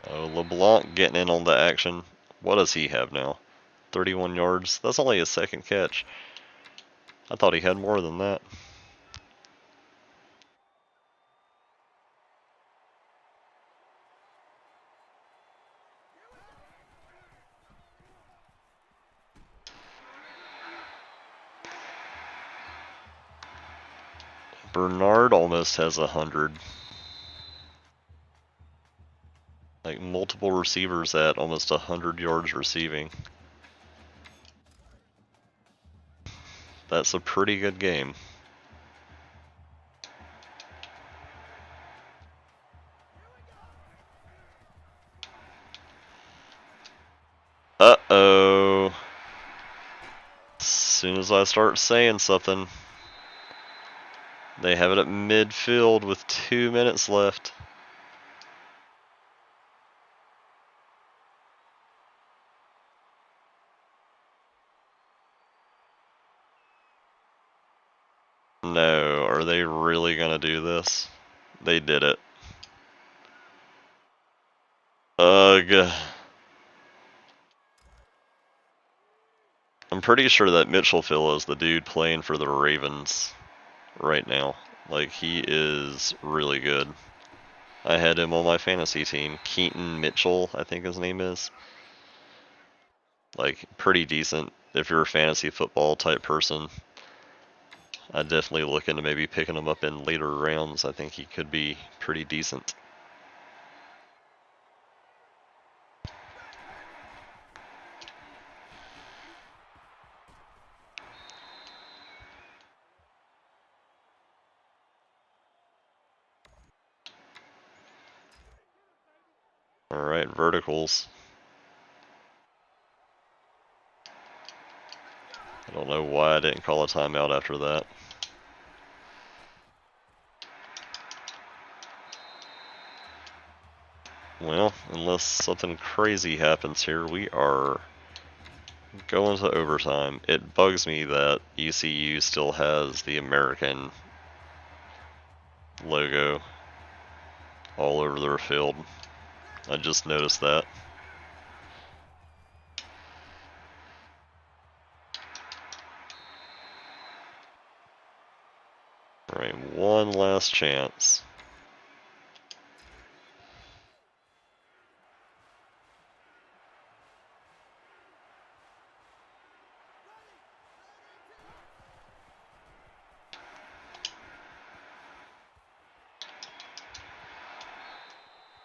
Oh, LeBlanc getting in on the action. What does he have now? 31 yards? That's only his second catch. I thought he had more than that. Bernard almost has 100. Like multiple receivers at almost 100 yards receiving. That's a pretty good game. Uh-oh. As soon as I start saying something, they have it at midfield with 2 minutes left. No, are they really gonna do this? They did it. Ugh. I'm pretty sure that Mitchell Phil is the dude playing for the Ravens right now. Like, he is really good. I had him on my fantasy team. Keaton Mitchell, I think his name is. Like, pretty decent. If you're a fantasy football type person, I'd definitely look into maybe picking him up in later rounds. I think he could be pretty decent. Alright, verticals. I don't know why I didn't call a timeout after that. Well, unless something crazy happens here, we are going to overtime. It bugs me that ECU still has the American logo all over their field. I just noticed that. Alright, one last chance.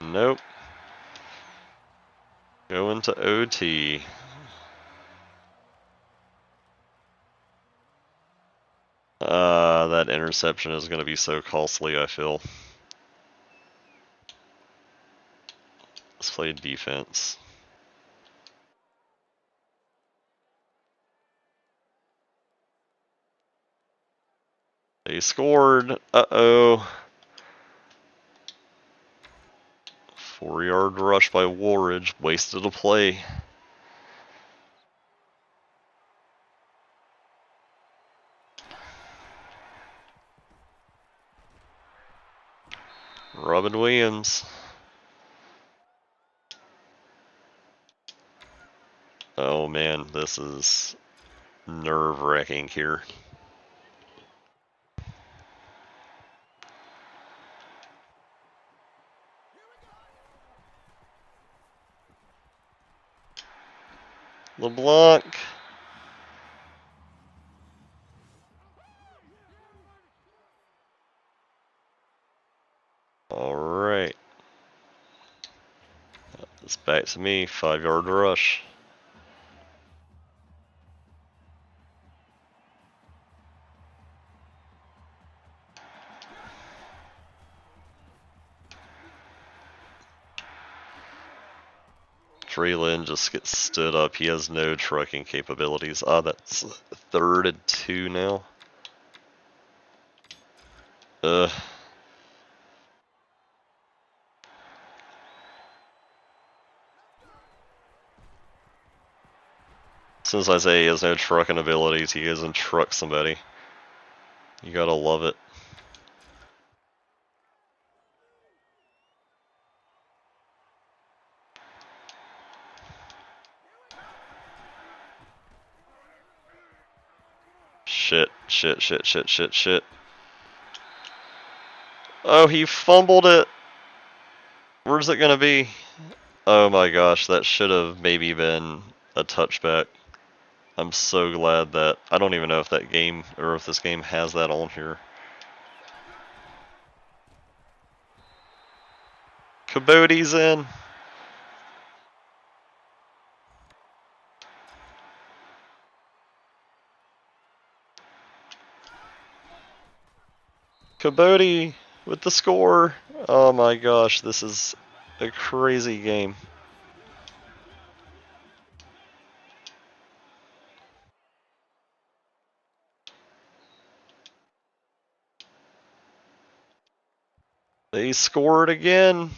Nope. Going to OT. That interception is going to be so costly, I feel. Let's play defense. They scored. Uh-oh. 4-yard rush by Woolridge. Wasted a play. Robin Williams. Oh man, this is nerve-wracking here. LeBlanc. Alright. It's back to me, 5-yard rush. Treeland just gets stood up. He has no trucking capabilities. Ah, that's 3rd and 2 now. Since Isaiah has no trucking abilities, he goes and trucks somebody. You gotta love it. Shit. Oh, he fumbled it. Where's it gonna be? Oh my gosh, that should have maybe been a touchback. I'm so glad that, I don't even know if that game, or if this game has that on here. Cabote's in. Cabote with the score. Oh my gosh, this is a crazy game. They scored again.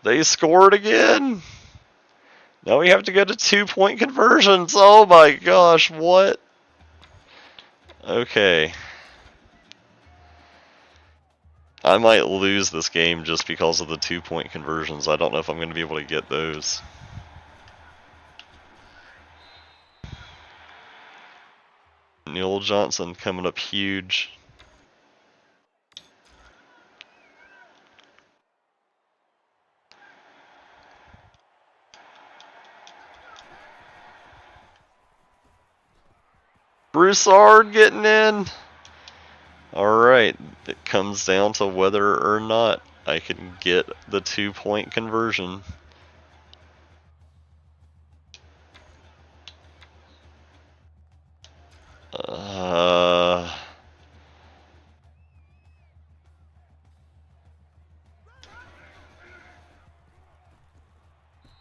They scored again. Now we have to go to 2-point conversions. Oh my gosh, what? Okay. I might lose this game just because of the 2-point conversions. I don't know if I'm going to be able to get those. Neil Johnson coming up huge. Broussard getting in. Alright, it comes down to whether or not I can get the 2-point conversion.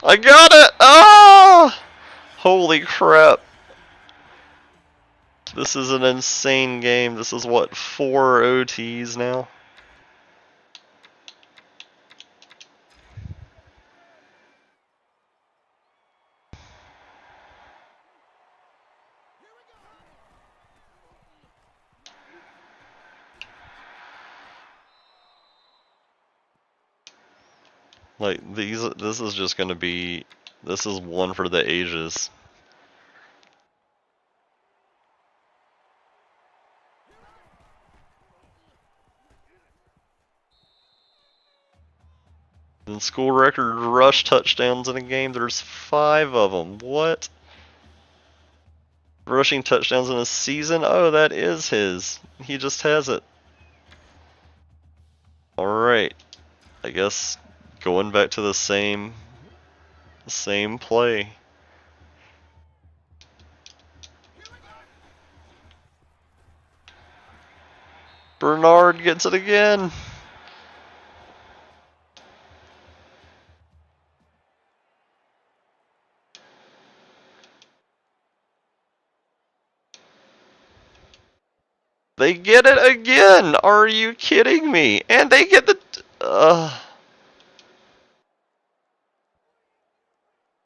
I got it! Oh! Holy crap. This is an insane game. This is what, 4 OTs now? Like, this is just gonna be, this is one for the ages. And school record rush touchdowns in a game, there's 5 of them. What? Rushing touchdowns in a season? Oh, that is his. He just has it. Alright. I guess going back to the same play. Bernard gets it again. They get it again! Are you kidding me? And they get the...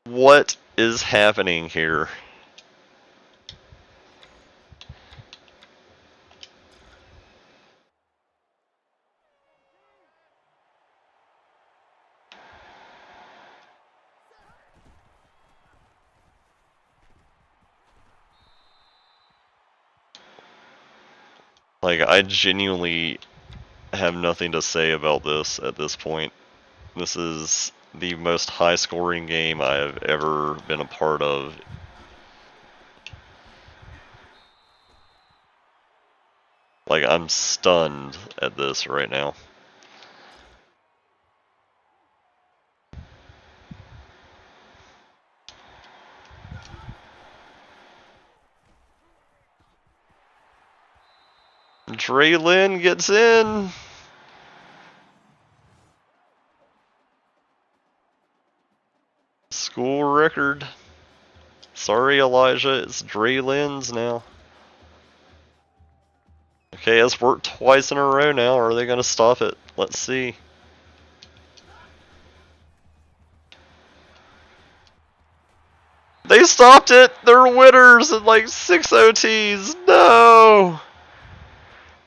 What is happening here? Like, I genuinely have nothing to say about this at this point. This is the most high-scoring game I have ever been a part of. Like, I'm stunned at this right now. Draylin gets in. School record. Sorry, Elijah, it's Draylin's now. Okay, it's worked twice in a row now. Are they going to stop it? Let's see. They stopped it! They're winners in like 6 OTs! No!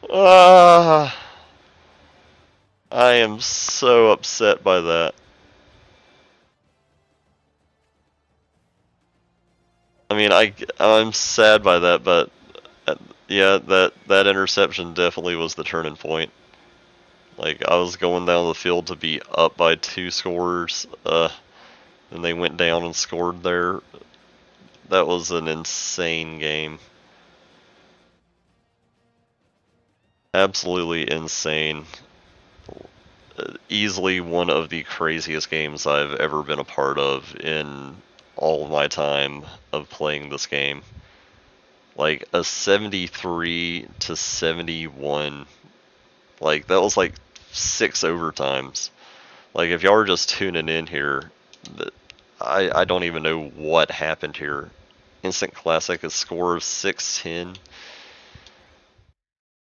Ah, I am so upset by that. I mean, I'm sad by that, but yeah, that interception definitely was the turning point. Like, I was going down the field to be up by 2 scores, and they went down and scored there. That was an insane game. Absolutely insane. Easily one of the craziest games I've ever been a part of in all of my time of playing this game. Like, a 73-71. Like, that was like 6 overtimes. Like, if y'all are just tuning in here, I don't even know what happened here. Instant Classic, a score of 6-10.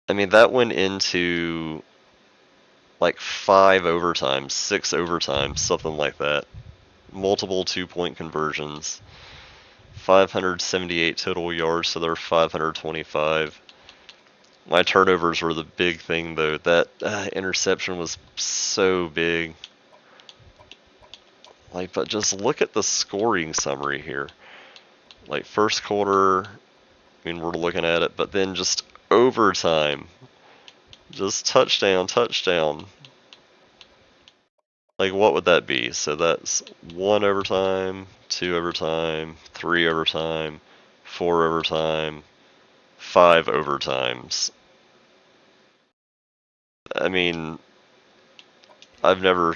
I mean, that went into like 5 overtimes, 6 overtimes, something like that. Multiple 2-point conversions. 578 total yards, so they're 525. My turnovers were the big thing, though. That interception was so big. Like, but just look at the scoring summary here. Like, first quarter, I mean, we're looking at it, but then just overtime. Just touchdown, touchdown. Like, what would that be? So that's 1 overtime, 2 overtime, 3 overtime, 4 overtime, 5 overtimes. I mean, I've never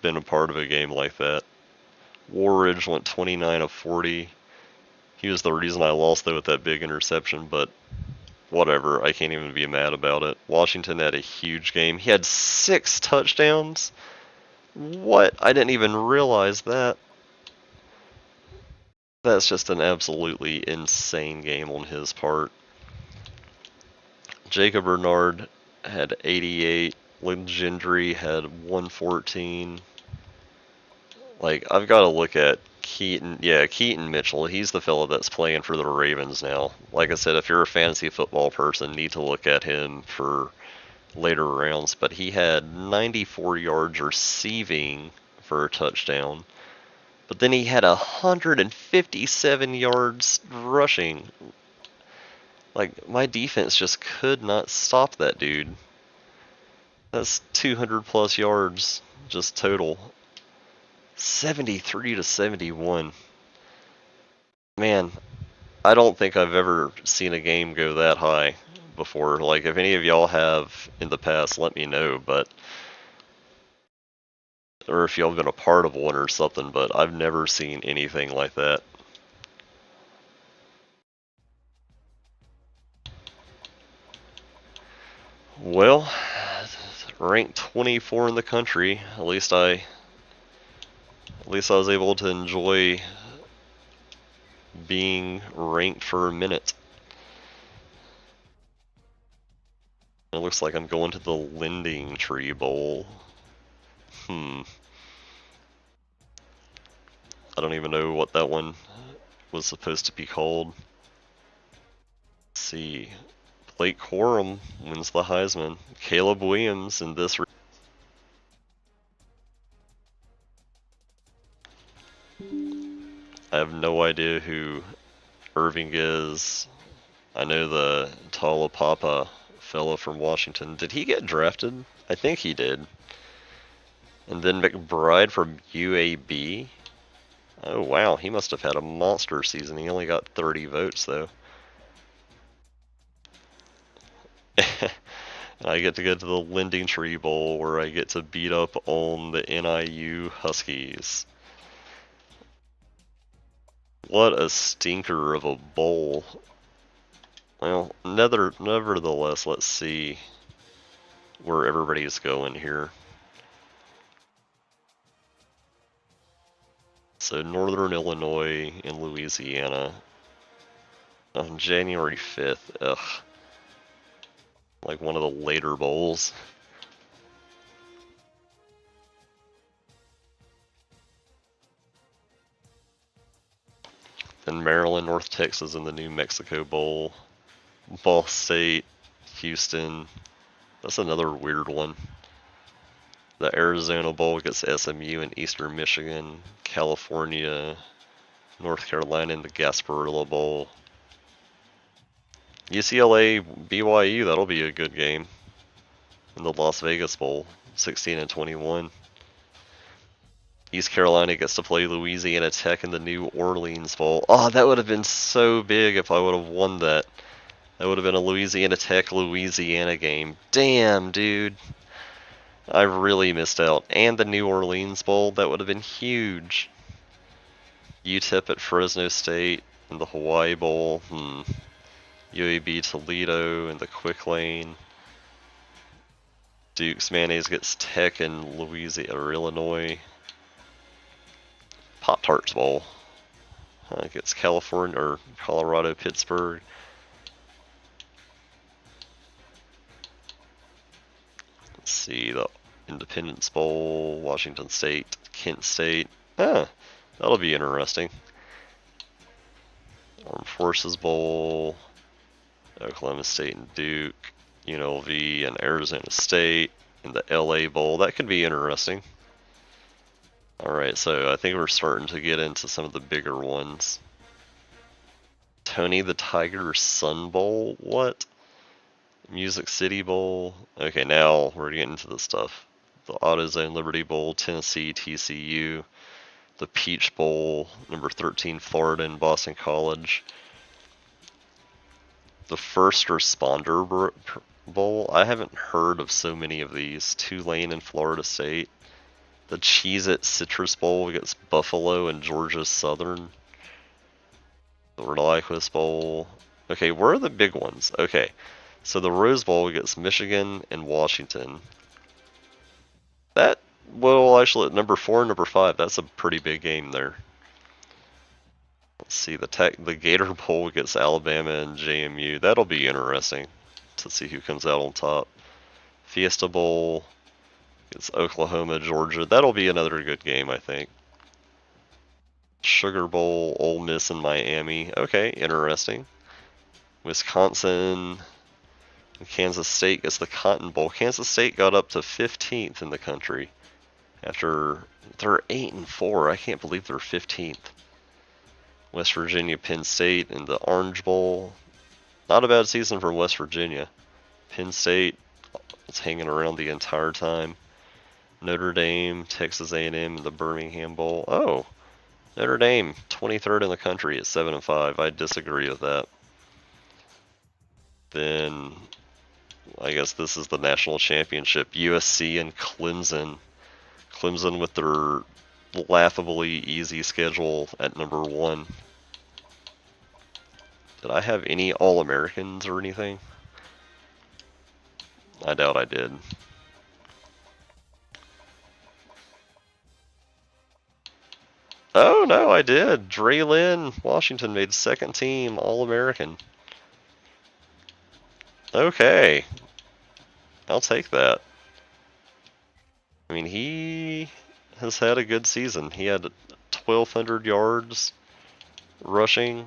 been a part of a game like that. Warridge went 29 of 40. He was the reason I lost, though, with that big interception, but whatever. I can't even be mad about it. Washington had a huge game. He had 6 touchdowns. What? I didn't even realize that. That's just an absolutely insane game on his part. Jacob Bernard had 88. Legendary had 114. Like, I've got to look at Keaton. Yeah, Keaton Mitchell. He's the fella that's playing for the Ravens now. Like I said, if you're a fantasy football person, need to look at him for later rounds. But he had 94 yards receiving for a touchdown. But then he had 157 yards rushing. Like, my defense just could not stop that dude. That's 200 plus yards just total. 73-71. Man, I don't think I've ever seen a game go that high before. Like, if any of y'all have in the past, let me know, but or if y'all been a part of one or something, but I've never seen anything like that. Well, ranked 24 in the country. At least I was able to enjoy being ranked for a minute. It looks like I'm going to the Lending Tree Bowl. I don't even know what that one was supposed to be called. Let's see. Blake Corum wins the Heisman. Caleb Williams in this. I have no idea who Irving is. I know the Talapapa fella from Washington. Did he get drafted? I think he did. And then McBride from UAB. Oh wow, he must have had a monster season. He only got 30 votes though. I get to go to the Lending Tree Bowl where I get to beat up on the NIU Huskies. What a stinker of a bowl. Well, nevertheless, let's see where everybody's going here. So Northern Illinois and Louisiana on January 5th. Ugh. Like one of the later bowls. Then Maryland, North Texas in the New Mexico Bowl. Ball State, Houston. That's another weird one. The Arizona Bowl gets SMU and Eastern Michigan. California, North Carolina in the Gasparilla Bowl. UCLA, BYU, that'll be a good game. In the Las Vegas Bowl, 16 and 21. East Carolina gets to play Louisiana Tech in the New Orleans Bowl. Oh, that would have been so big if I would have won that. That would have been a Louisiana Tech, Louisiana game. Damn, dude. I really missed out. And the New Orleans Bowl, that would have been huge. UTEP at Fresno State in the Hawaii Bowl. UAB Toledo in the Quick Lane. Duke's Mayonnaise gets Tech in Louisiana or Illinois. Pop-Tarts Bowl gets California or Colorado Pittsburgh. Let's see, the Independence Bowl, Washington State, Kent State. That'll be interesting. Armed Forces Bowl, Oklahoma State and Duke, UNLV and Arizona State, and the LA Bowl. That could be interesting. Alright, so I think we're starting to get into some of the bigger ones. Tony the Tiger Sun Bowl? What? Music City Bowl? Okay, now we're getting into the stuff. The AutoZone Liberty Bowl, Tennessee, TCU. The Peach Bowl, number 13, Florida and Boston College. The First Responder Bowl. I haven't heard of so many of these. Tulane and Florida State. The Cheez-It Citrus Bowl against Buffalo and Georgia Southern. The Reliquis Bowl. Okay, where are the big ones? Okay, so the Rose Bowl against Michigan and Washington. That, well, actually, at number 4 and number 5, that's a pretty big game there. Let's see, the Gator Bowl against Alabama and JMU. That'll be interesting to see who comes out on top. Fiesta Bowl against Oklahoma, Georgia. That'll be another good game, I think. Sugar Bowl, Ole Miss and Miami. Okay, interesting. Wisconsin and Kansas State gets the Cotton Bowl. Kansas State got up to 15th in the country after they're 8-4. I can't believe they're 15th. West Virginia, Penn State in the Orange Bowl. Not a bad season for West Virginia. Penn State was hanging around the entire time. Notre Dame, Texas A&M in the Birmingham Bowl. Oh, Notre Dame, 23rd in the country at 7-5. I disagree with that. Then, I guess this is the national championship. USC and Clemson. Clemson with their laughably easy schedule at number 1. Did I have any All-Americans or anything? I doubt I did. Oh, no, I did. Dre Lynn, Washington, made second team All-American. Okay. I'll take that. I mean, he has had a good season. He had 1,200 yards rushing. I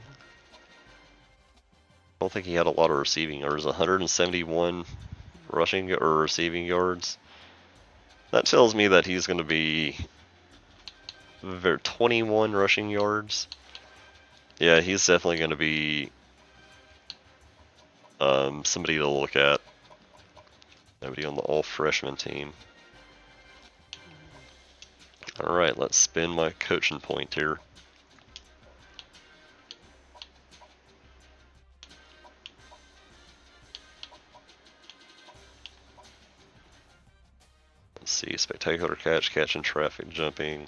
don't think he had a lot of receiving yards. 171 rushing or receiving yards. That tells me that he's going to be 21 rushing yards. Yeah, he's definitely going to be somebody to look at Nobody on the all-freshman team. Alright, let's spin my coaching point here. Let's see, spectacular catch, catching traffic, jumping.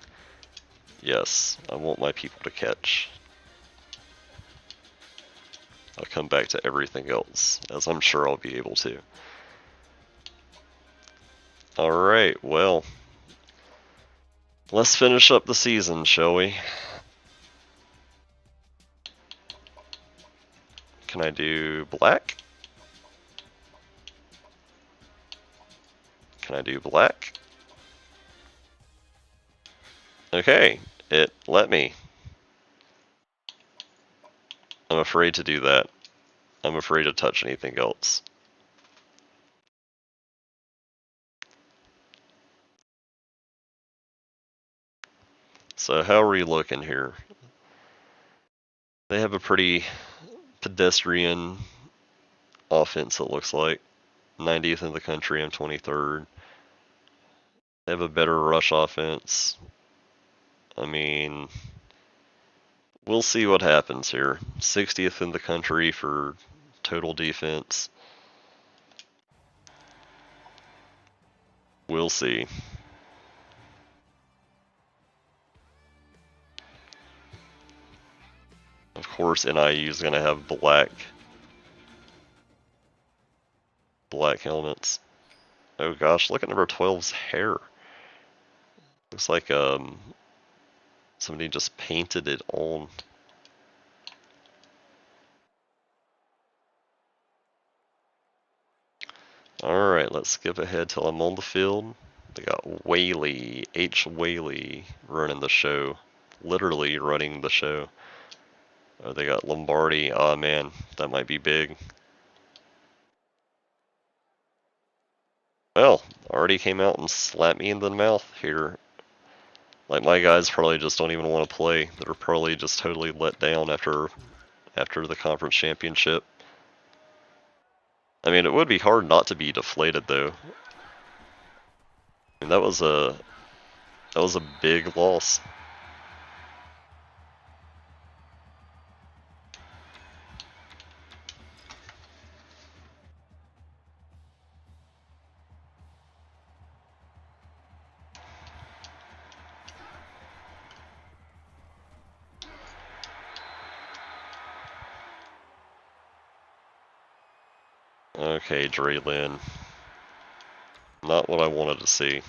Yes, I want my people to catch. I'll come back to everything else, as I'm sure I'll be able to. Alright, well, let's finish up the season, shall we? Can I do black? Can I do black? Okay, it let me. I'm afraid to do that. I'm afraid to touch anything else. So how are we looking here? They have a pretty pedestrian offense, it looks like. 90th in the country, I'm 23rd. They have a better rush offense. I mean, we'll see what happens here. 60th in the country for total defense. We'll see. Of course, NIU is going to have black helmets. Oh gosh, look at number 12's hair. Looks like somebody just painted it on. Alright, let's skip ahead till I'm on the field. They got Whaley, H. Whaley, running the show. Literally running the show. Oh, they got Lombardi. Oh man, that might be big. Well, already came out and slapped me in the mouth here. Like, my guys probably just don't even want to play. They're probably just totally let down after the conference championship. I mean, it would be hard not to be deflated, though. I mean, that was a big loss. Okay, Draylin. Not what I wanted to see.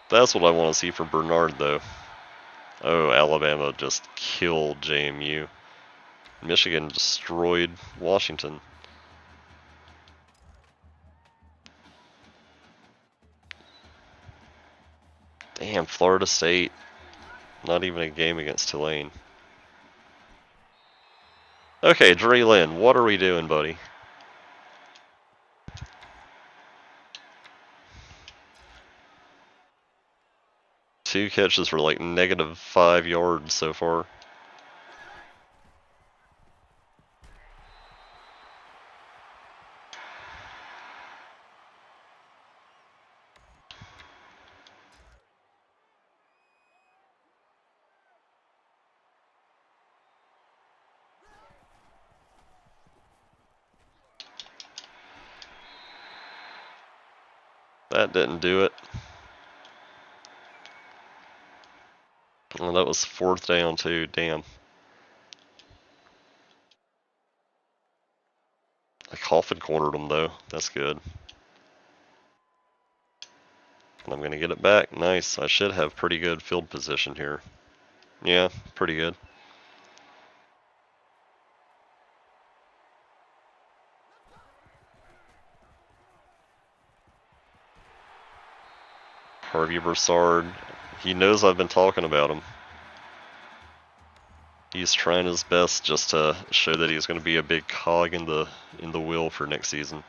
That's what I want to see for Bernard, though. Oh, Alabama just killed JMU. Michigan destroyed Washington. Damn, Florida State. Not even a game against Tulane. Okay, Draylin, what are we doing, buddy? Two catches for like -5 yards so far. That didn't do it. Well, that was 4th down too, damn. I coffin cornered him though, that's good. And I'm gonna get it back, nice. I should have pretty good field position here. Yeah, pretty good. Harvey Broussard, he knows I've been talking about him. He's trying his best just to show that he's going to be a big cog in the wheel for next season.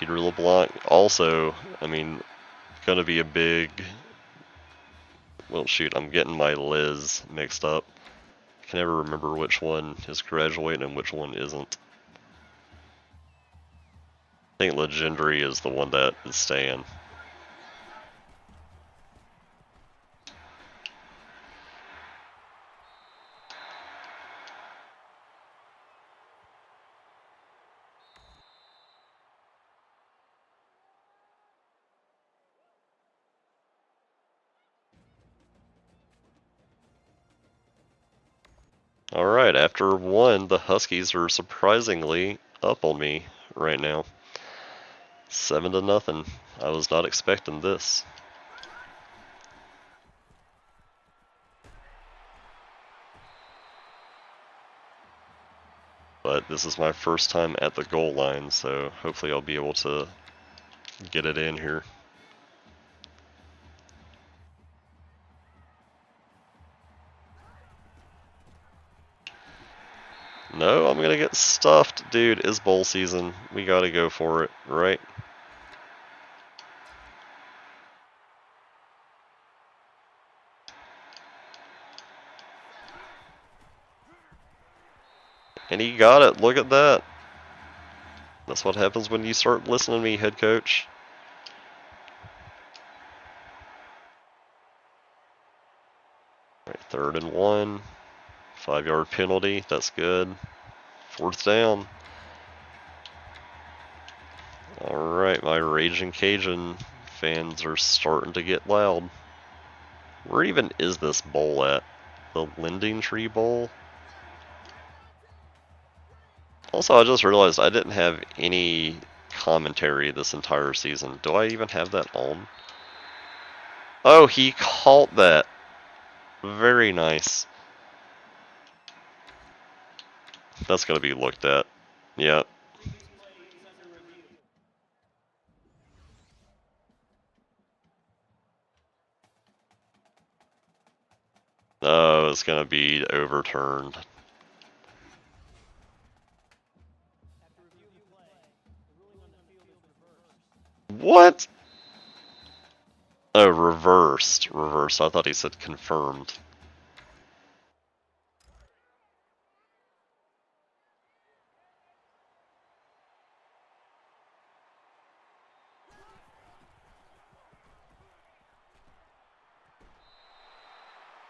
Peter LeBlanc also, I mean, gonna be a big... Well, shoot, I'm getting my Liz mixed up. I can never remember which one is graduating and which one isn't. I think Legendary is the one that is staying. Alright, after one, the Huskies are surprisingly up on me right now. 7-0. I was not expecting this. But this is my first time at the goal line, so hopefully I'll be able to get it in here. No, I'm gonna get stuffed. Dude, it's bowl season. We gotta go for it, right? And he got it. Look at that. That's what happens when you start listening to me, head coach. All right, 3rd and 1. 5-yard penalty. That's good. 4th down. Alright, my Raging Cajun fans are starting to get loud. Where even is this bowl at? The Lending Tree Bowl? Also, I just realized I didn't have any commentary this entire season. Do I even have that on? Oh, he caught that. Very nice. That's gonna be looked at. Yep. Oh, it's gonna be overturned. What? Oh, reversed. Reversed. I thought he said confirmed.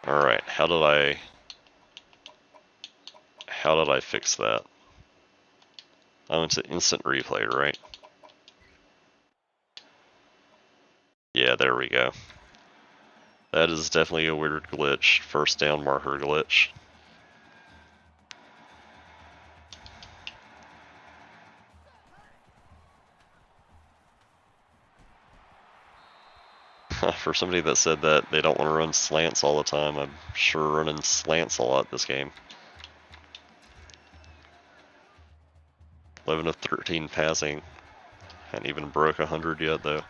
Alright, how did I fix that? I went to instant replay, right? Yeah, there we go. That is definitely a weird glitch. First down marker glitch. For somebody that said that they don't want to run slants all the time, I'm sure running slants a lot this game. 11 of 13 passing. Hadn't even broke 100 yet, though.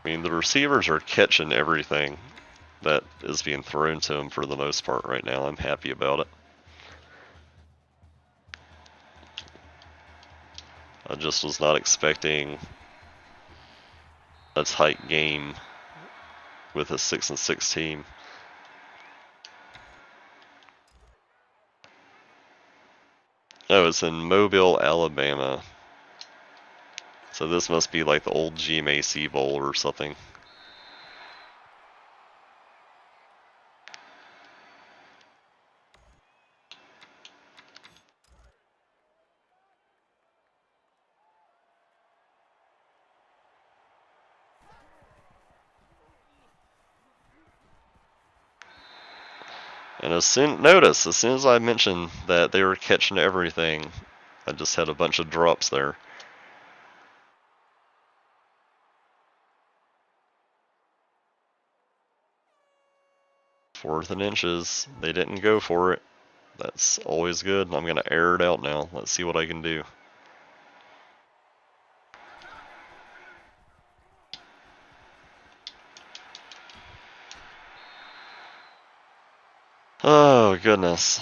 I mean, the receivers are catching everything that is being thrown to them for the most part right now. I'm happy about it. I just was not expecting a tight game with a 6-6 team. Oh, it's in Mobile, Alabama. So this must be like the old GMAC Bowl or something. And as soon as I mentioned that they were catching everything, I just had a bunch of drops there. Fourth and inches. They didn't go for it. That's always good. I'm going to air it out now. Let's see what I can do. Oh goodness.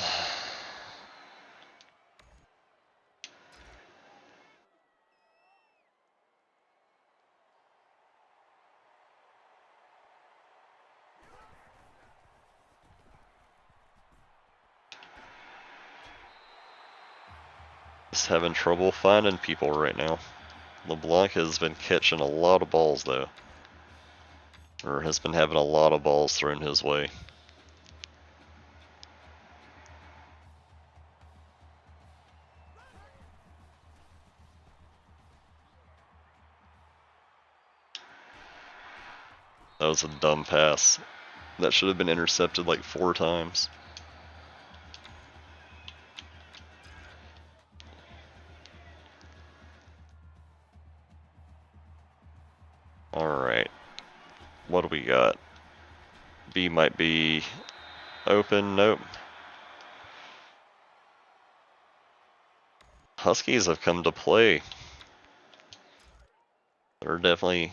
Just having trouble finding people right now. LeBlanc has been catching a lot of balls though. Or has been having a lot of balls thrown his way. That was a dumb pass. That should have been intercepted like 4 times. Alright. What do we got? B might be open. Nope. Huskies have come to play. They're definitely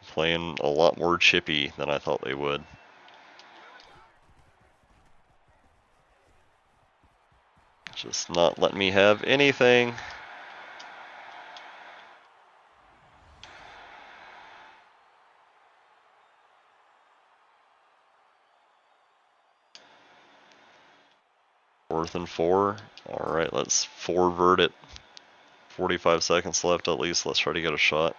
playing a lot more chippy than I thought they would. Just not letting me have anything. Fourth and 4. Alright, let's forward it. 45 seconds left at least. Let's try to get a shot.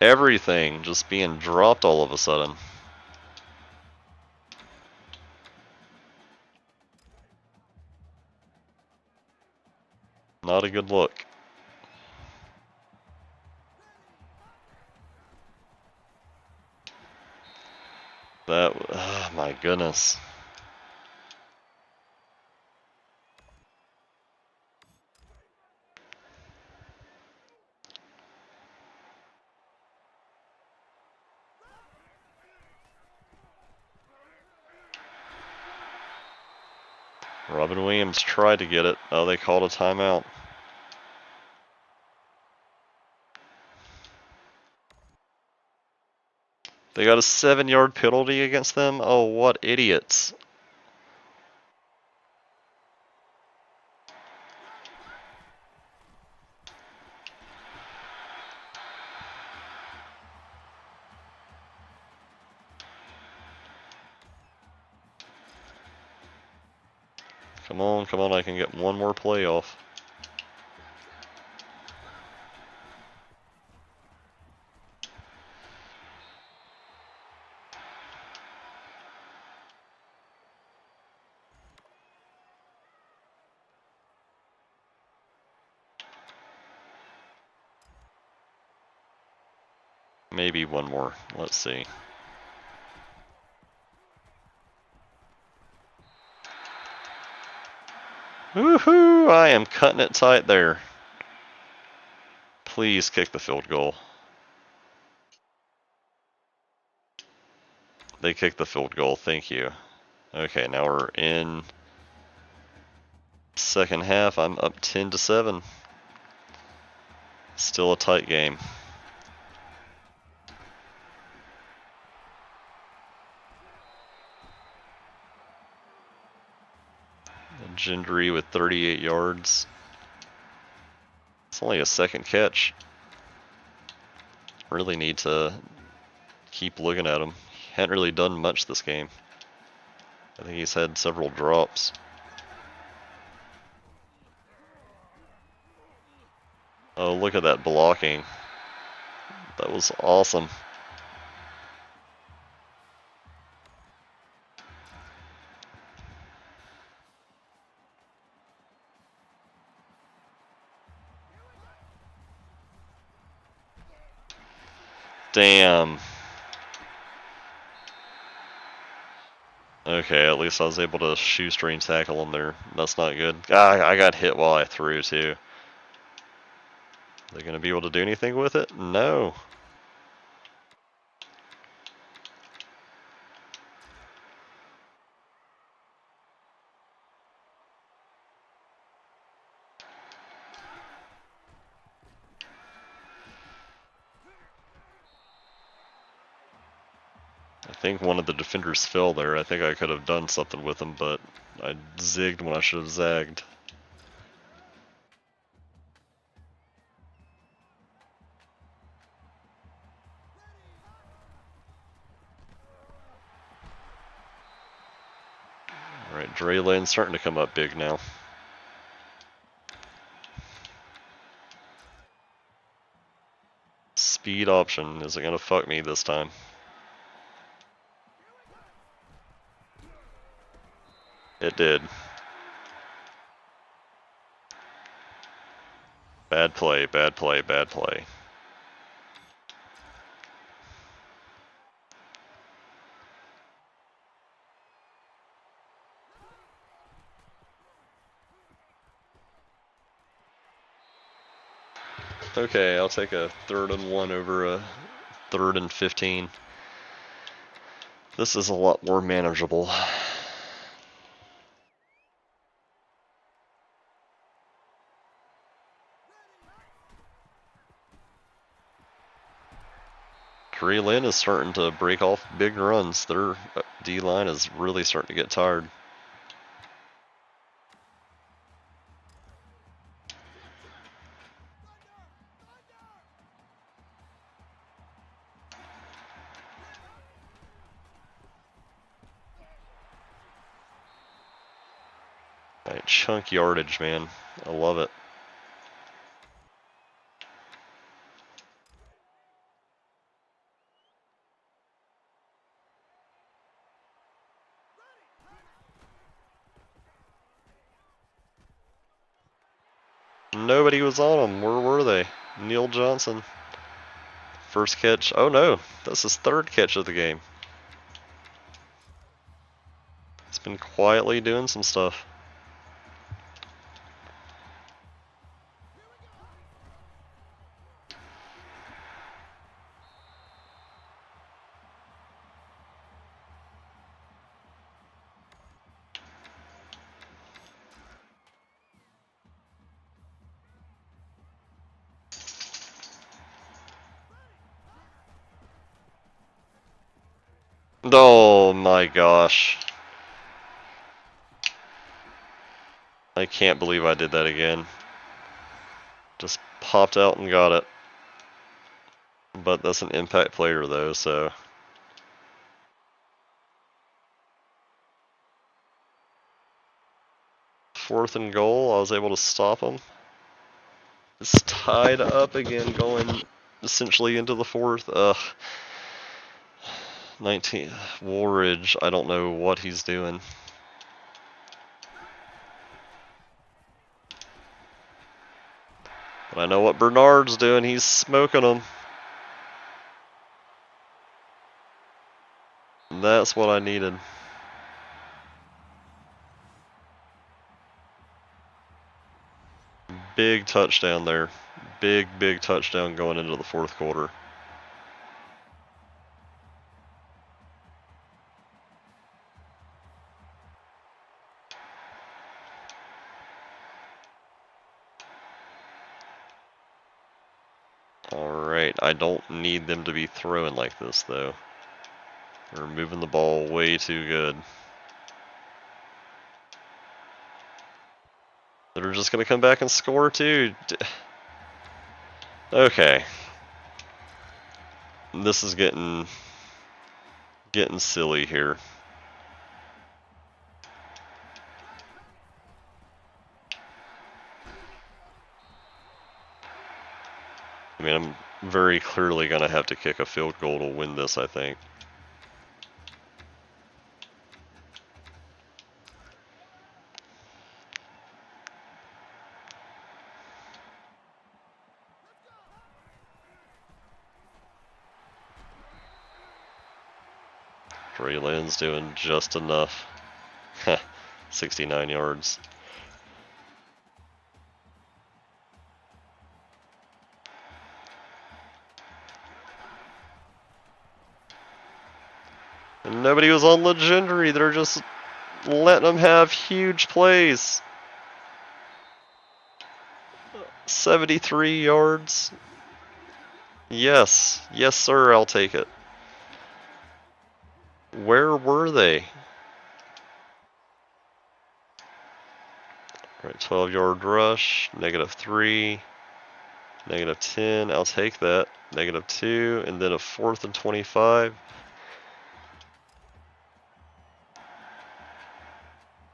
Everything just being dropped all of a sudden. Not a good look. That, oh my goodness. Robin Williams tried to get it. Oh, they called a timeout. They got a 7-yard penalty against them? Oh, what idiots. Come on, I can get one more play off. Maybe one more. Let's see. Woohoo! I am cutting it tight there. Please kick the field goal. They kicked the field goal, thank you. Okay, now we're in second half. I'm up 10-7. Still a tight game. Gendry with 38 yards. It's only a second catch. Really need to keep looking at him. He hadn't really done much this game. I think he's had several drops. Oh, look at that blocking. That was awesome. Damn. Okay, at least I was able to shoestring tackle him there. That's not good. Ah, I got hit while I threw too. Are they going to be able to do anything with it? No. think one of the defenders fell there. I think I could have done something with him, but I zigged when I should have zagged. Alright, Dre lane's starting to come up big now. Speed option isn't gonna fuck me this time. It did. Bad play, bad play, bad play. Okay, I'll take a 3rd and 1 over a 3rd and 15. This is a lot more manageable. Dre Lynn is starting to break off big runs. Their D-line is really starting to get tired. Right, chunk yardage, man. I love it. Nobody was on him. Where were they? Neil Johnson. First catch. Oh no, that's his 3rd catch of the game. He's been quietly doing some stuff. Oh my gosh. I can't believe I did that again. Just popped out and got it. But that's an impact player though, so. Fourth and goal, I was able to stop him. It's tied up again, going essentially into the 4th. Ugh. 19, Woolridge, I don't know what he's doing. But I know what Bernard's doing, he's smoking them. That's what I needed. Big touchdown there. Big touchdown going into the 4th quarter. Alright, I don't need them to be throwing like this though. They're moving the ball way too good. They're just gonna come back and score too. Okay. This is getting silly here. I mean, I'm very clearly gonna have to kick a field goal to win this, I think. Dre Lynn's doing just enough. 69 yards. And nobody was on Legendary. They're just letting them have huge plays. 73 yards. Yes. Yes, sir. I'll take it. Where were they? Right, 12-yard rush, -3, -10. I'll take that. -2, and then a 4th and 25.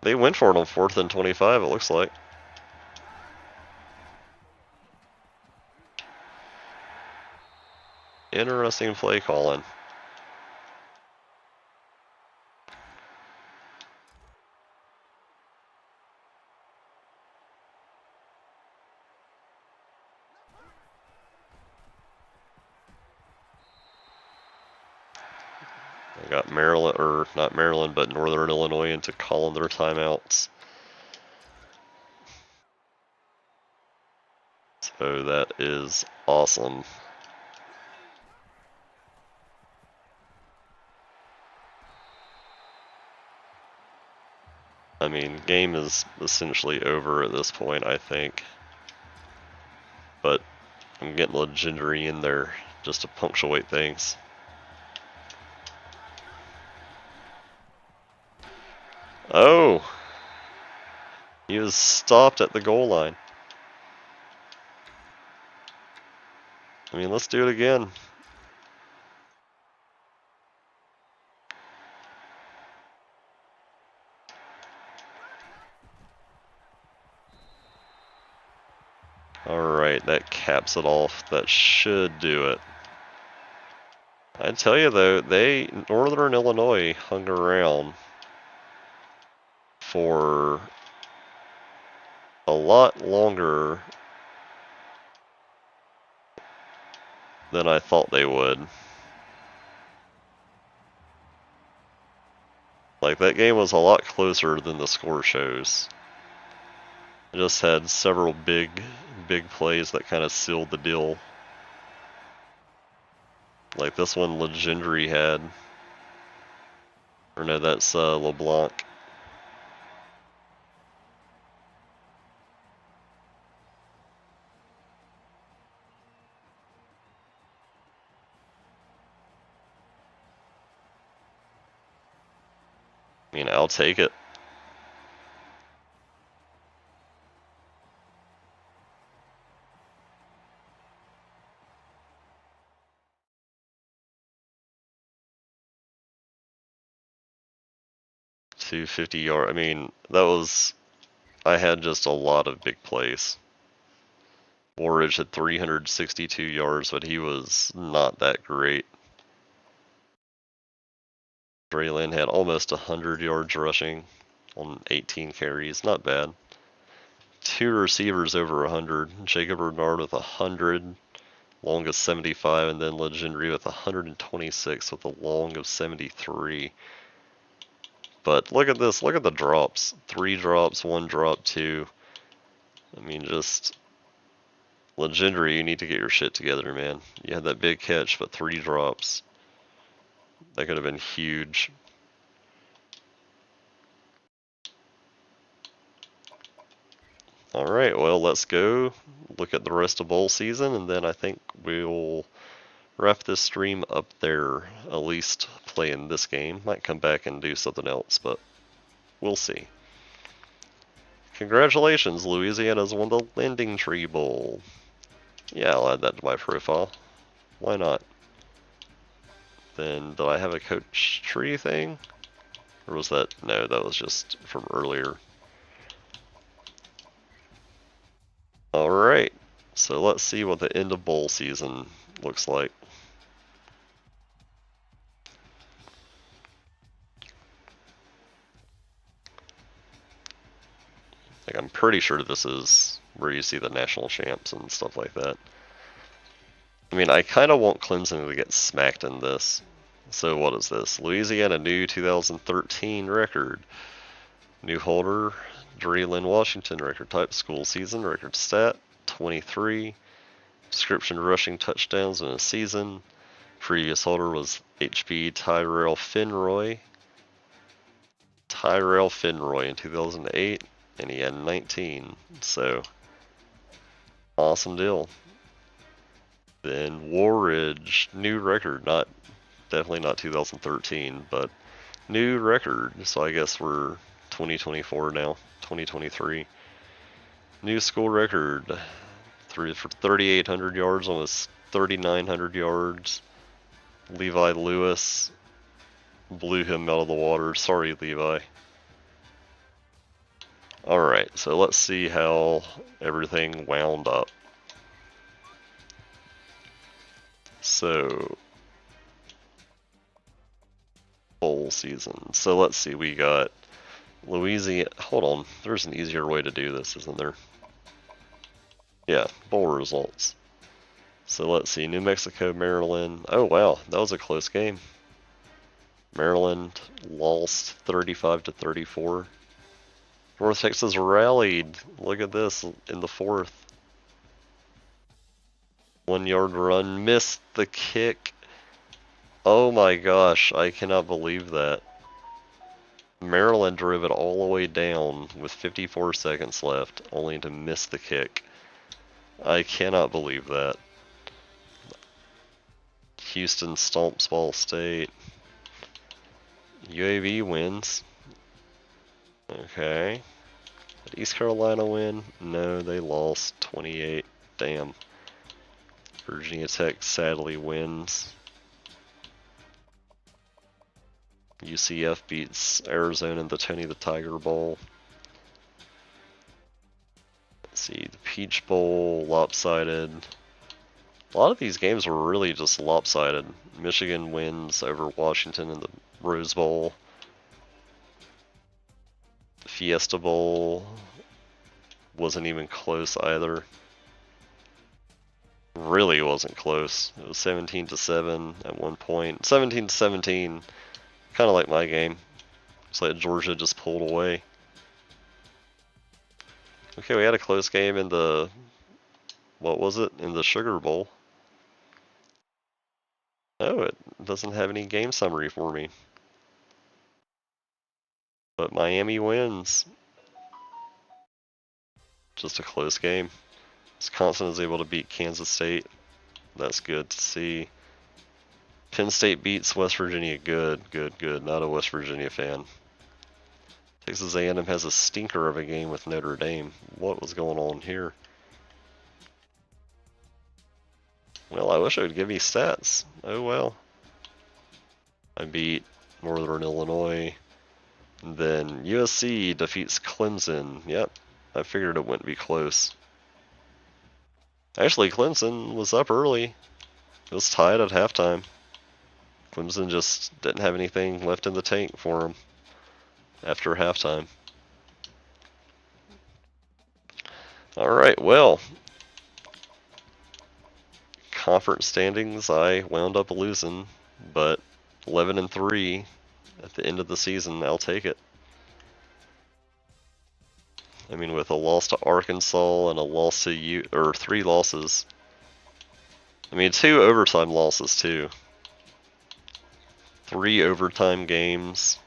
They went for it on 4th and 25, it looks like. Interesting play calling. I got Maryland, or not Maryland, but Northern Illinois into calling their timeouts. So that is awesome. I mean, game is essentially over at this point, I think. But I'm getting legendary in there just to punctuate things. Oh! He was stopped at the goal line. I mean, let's do it again. Alright, that caps it off. That should do it. I tell you though, Northern Illinois hung around for a lot longer than I thought they would. Like, that game was a lot closer than the score shows. I just had several big plays that kind of sealed the deal. Like this one Legendary had. Or no, that's LeBlanc. I mean, I'll take it. Two 50-yard. I mean, I had just a lot of big plays. Warridge had 362 yards, but he was not that great. Drayland had almost 100 yards rushing on 18 carries. Not bad. Two receivers over 100. Jacob Bernard with 100, longest 75, and then Legendary with 126 with a long of 73. But look at this. Look at the drops. 3 drops, 1 drop, 2. I mean, just Legendary, you need to get your shit together, man. You had that big catch, but 3 drops. That could have been huge. Alright, well, let's go look at the rest of bowl season, and then I think we'll wrap this stream up there, at least playing this game. Might come back and do something else, but we'll see. Congratulations, Louisiana's won the Landing Tree Bowl. Yeah, I'll add that to my profile. Why not? Then, did I have a coach tree thing? Or was that, no, that was just from earlier. Alright, so let's see what the end of bowl season looks like. Like, I'm pretty sure this is where you see the national champs and stuff like that. I mean, I kind of want Clemson to get smacked in this. So what is this? Louisiana new 2013 record. New holder, Drayland Washington record type, school season, record stat, 23. Description, rushing touchdowns in a season. Previous holder was HB Tyrell Finroy. Tyrell Finroy in 2008, and he had 19. So, awesome deal. Then Warridge, new record, definitely not 2013, but New record. So I guess we're 2024 now. 2023. New school record. For 3,800 yards, almost 3,900 yards. Levi Lewis blew him out of the water. Sorry, Levi. Alright, so let's see how everything wound up. So, bowl season. So let's see, we got Louisiana. Hold on, there's an easier way to do this, isn't there? Yeah, bowl results. So let's see, New Mexico, Maryland. Oh wow, that was a close game. Maryland lost 35-34. North Texas rallied. Look at this in the fourth. 1 yard run, missed the kick. Oh my gosh, I cannot believe that. Maryland drove it all the way down with 54 seconds left, only to miss the kick. I cannot believe that. Houston stomps Ball State. UAV wins. Okay. Did East Carolina win? No, they lost 28. Damn. Virginia Tech sadly wins. UCF beats Arizona in the Tony the Tiger Bowl. Let's see, the Peach Bowl, lopsided. A lot of these games were really just lopsided. Michigan wins over Washington in the Rose Bowl. The Fiesta Bowl wasn't even close either. Really wasn't close. It was 17-7 at one point. 17-17, kind of like my game. It's like Georgia just pulled away. Okay, we had a close game in the, what was it? In the Sugar Bowl. Oh, it doesn't have any game summary for me. But Miami wins. Just a close game. Wisconsin is able to beat Kansas State. That's good to see. Penn State beats West Virginia. Good, good, good. Not a West Virginia fan. Texas A&M has a stinker of a game with Notre Dame. What was going on here? Well, I wish it would give me stats. Oh well. I beat Northern Illinois. And then USC defeats Clemson. Yep, I figured it wouldn't be close. Actually, Clemson was up early. It was tied at halftime. Clemson just didn't have anything left in the tank for them after halftime. Alright, well, conference standings, I wound up losing, but 11-3 at the end of the season, I'll take it. I mean, with a loss to Arkansas and a loss to or 3 losses. I mean, 2 overtime losses too. 3 overtime games.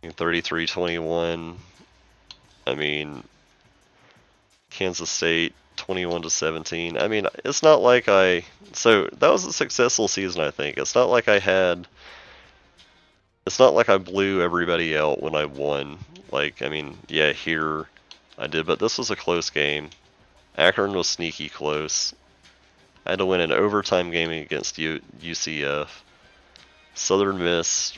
33-21. I mean, Kansas State 21-17. I mean, it's not like so that was a successful season, I think. It's not like it's not like I blew everybody out when I won. Like, I mean, yeah, here I did, but this was a close game. Akron was sneaky close. I had to win an overtime game against UCF. Southern Miss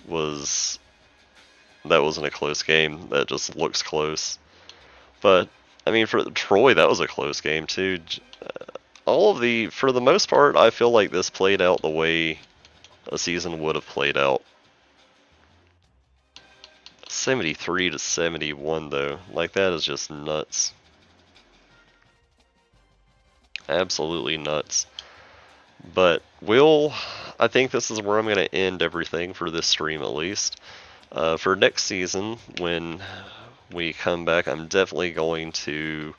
that wasn't a close game. That just looks close. But, I mean, for Troy, that was a close game, too. For the most part, I feel like this played out the way a season would have played out. 73-71, though. Like, that is just nuts. Absolutely nuts. But I think this is where I'm going to end everything for this stream, at least. For next season, when we come back, I'm definitely going to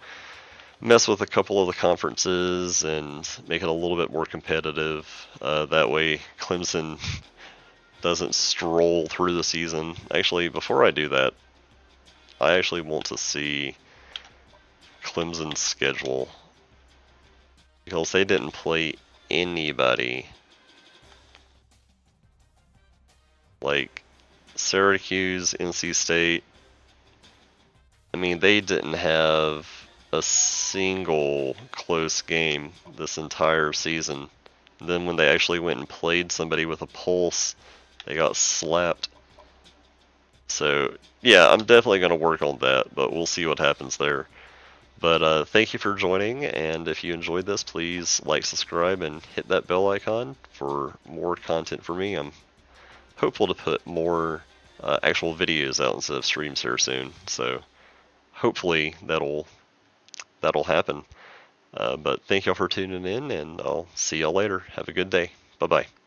mess with a couple of the conferences and make it a little bit more competitive. That way Clemson doesn't stroll through the season. Actually, before I do that, I actually want to see Clemson's schedule, because they didn't play anybody Like Syracuse, NC State, I mean, they didn't have a single close game this entire season. Then when they actually went and played somebody with a pulse, they got slapped. So yeah, I'm definitely going to work on that, but we'll see what happens there. But thank you for joining, and if you enjoyed this, please like, subscribe, and hit that bell icon for more content for me. I'm hopeful to put more actual videos out instead of streams here soon, so hopefully that'll happen. But thank y'all for tuning in, and I'll see y'all later. Have a good day. Bye-bye.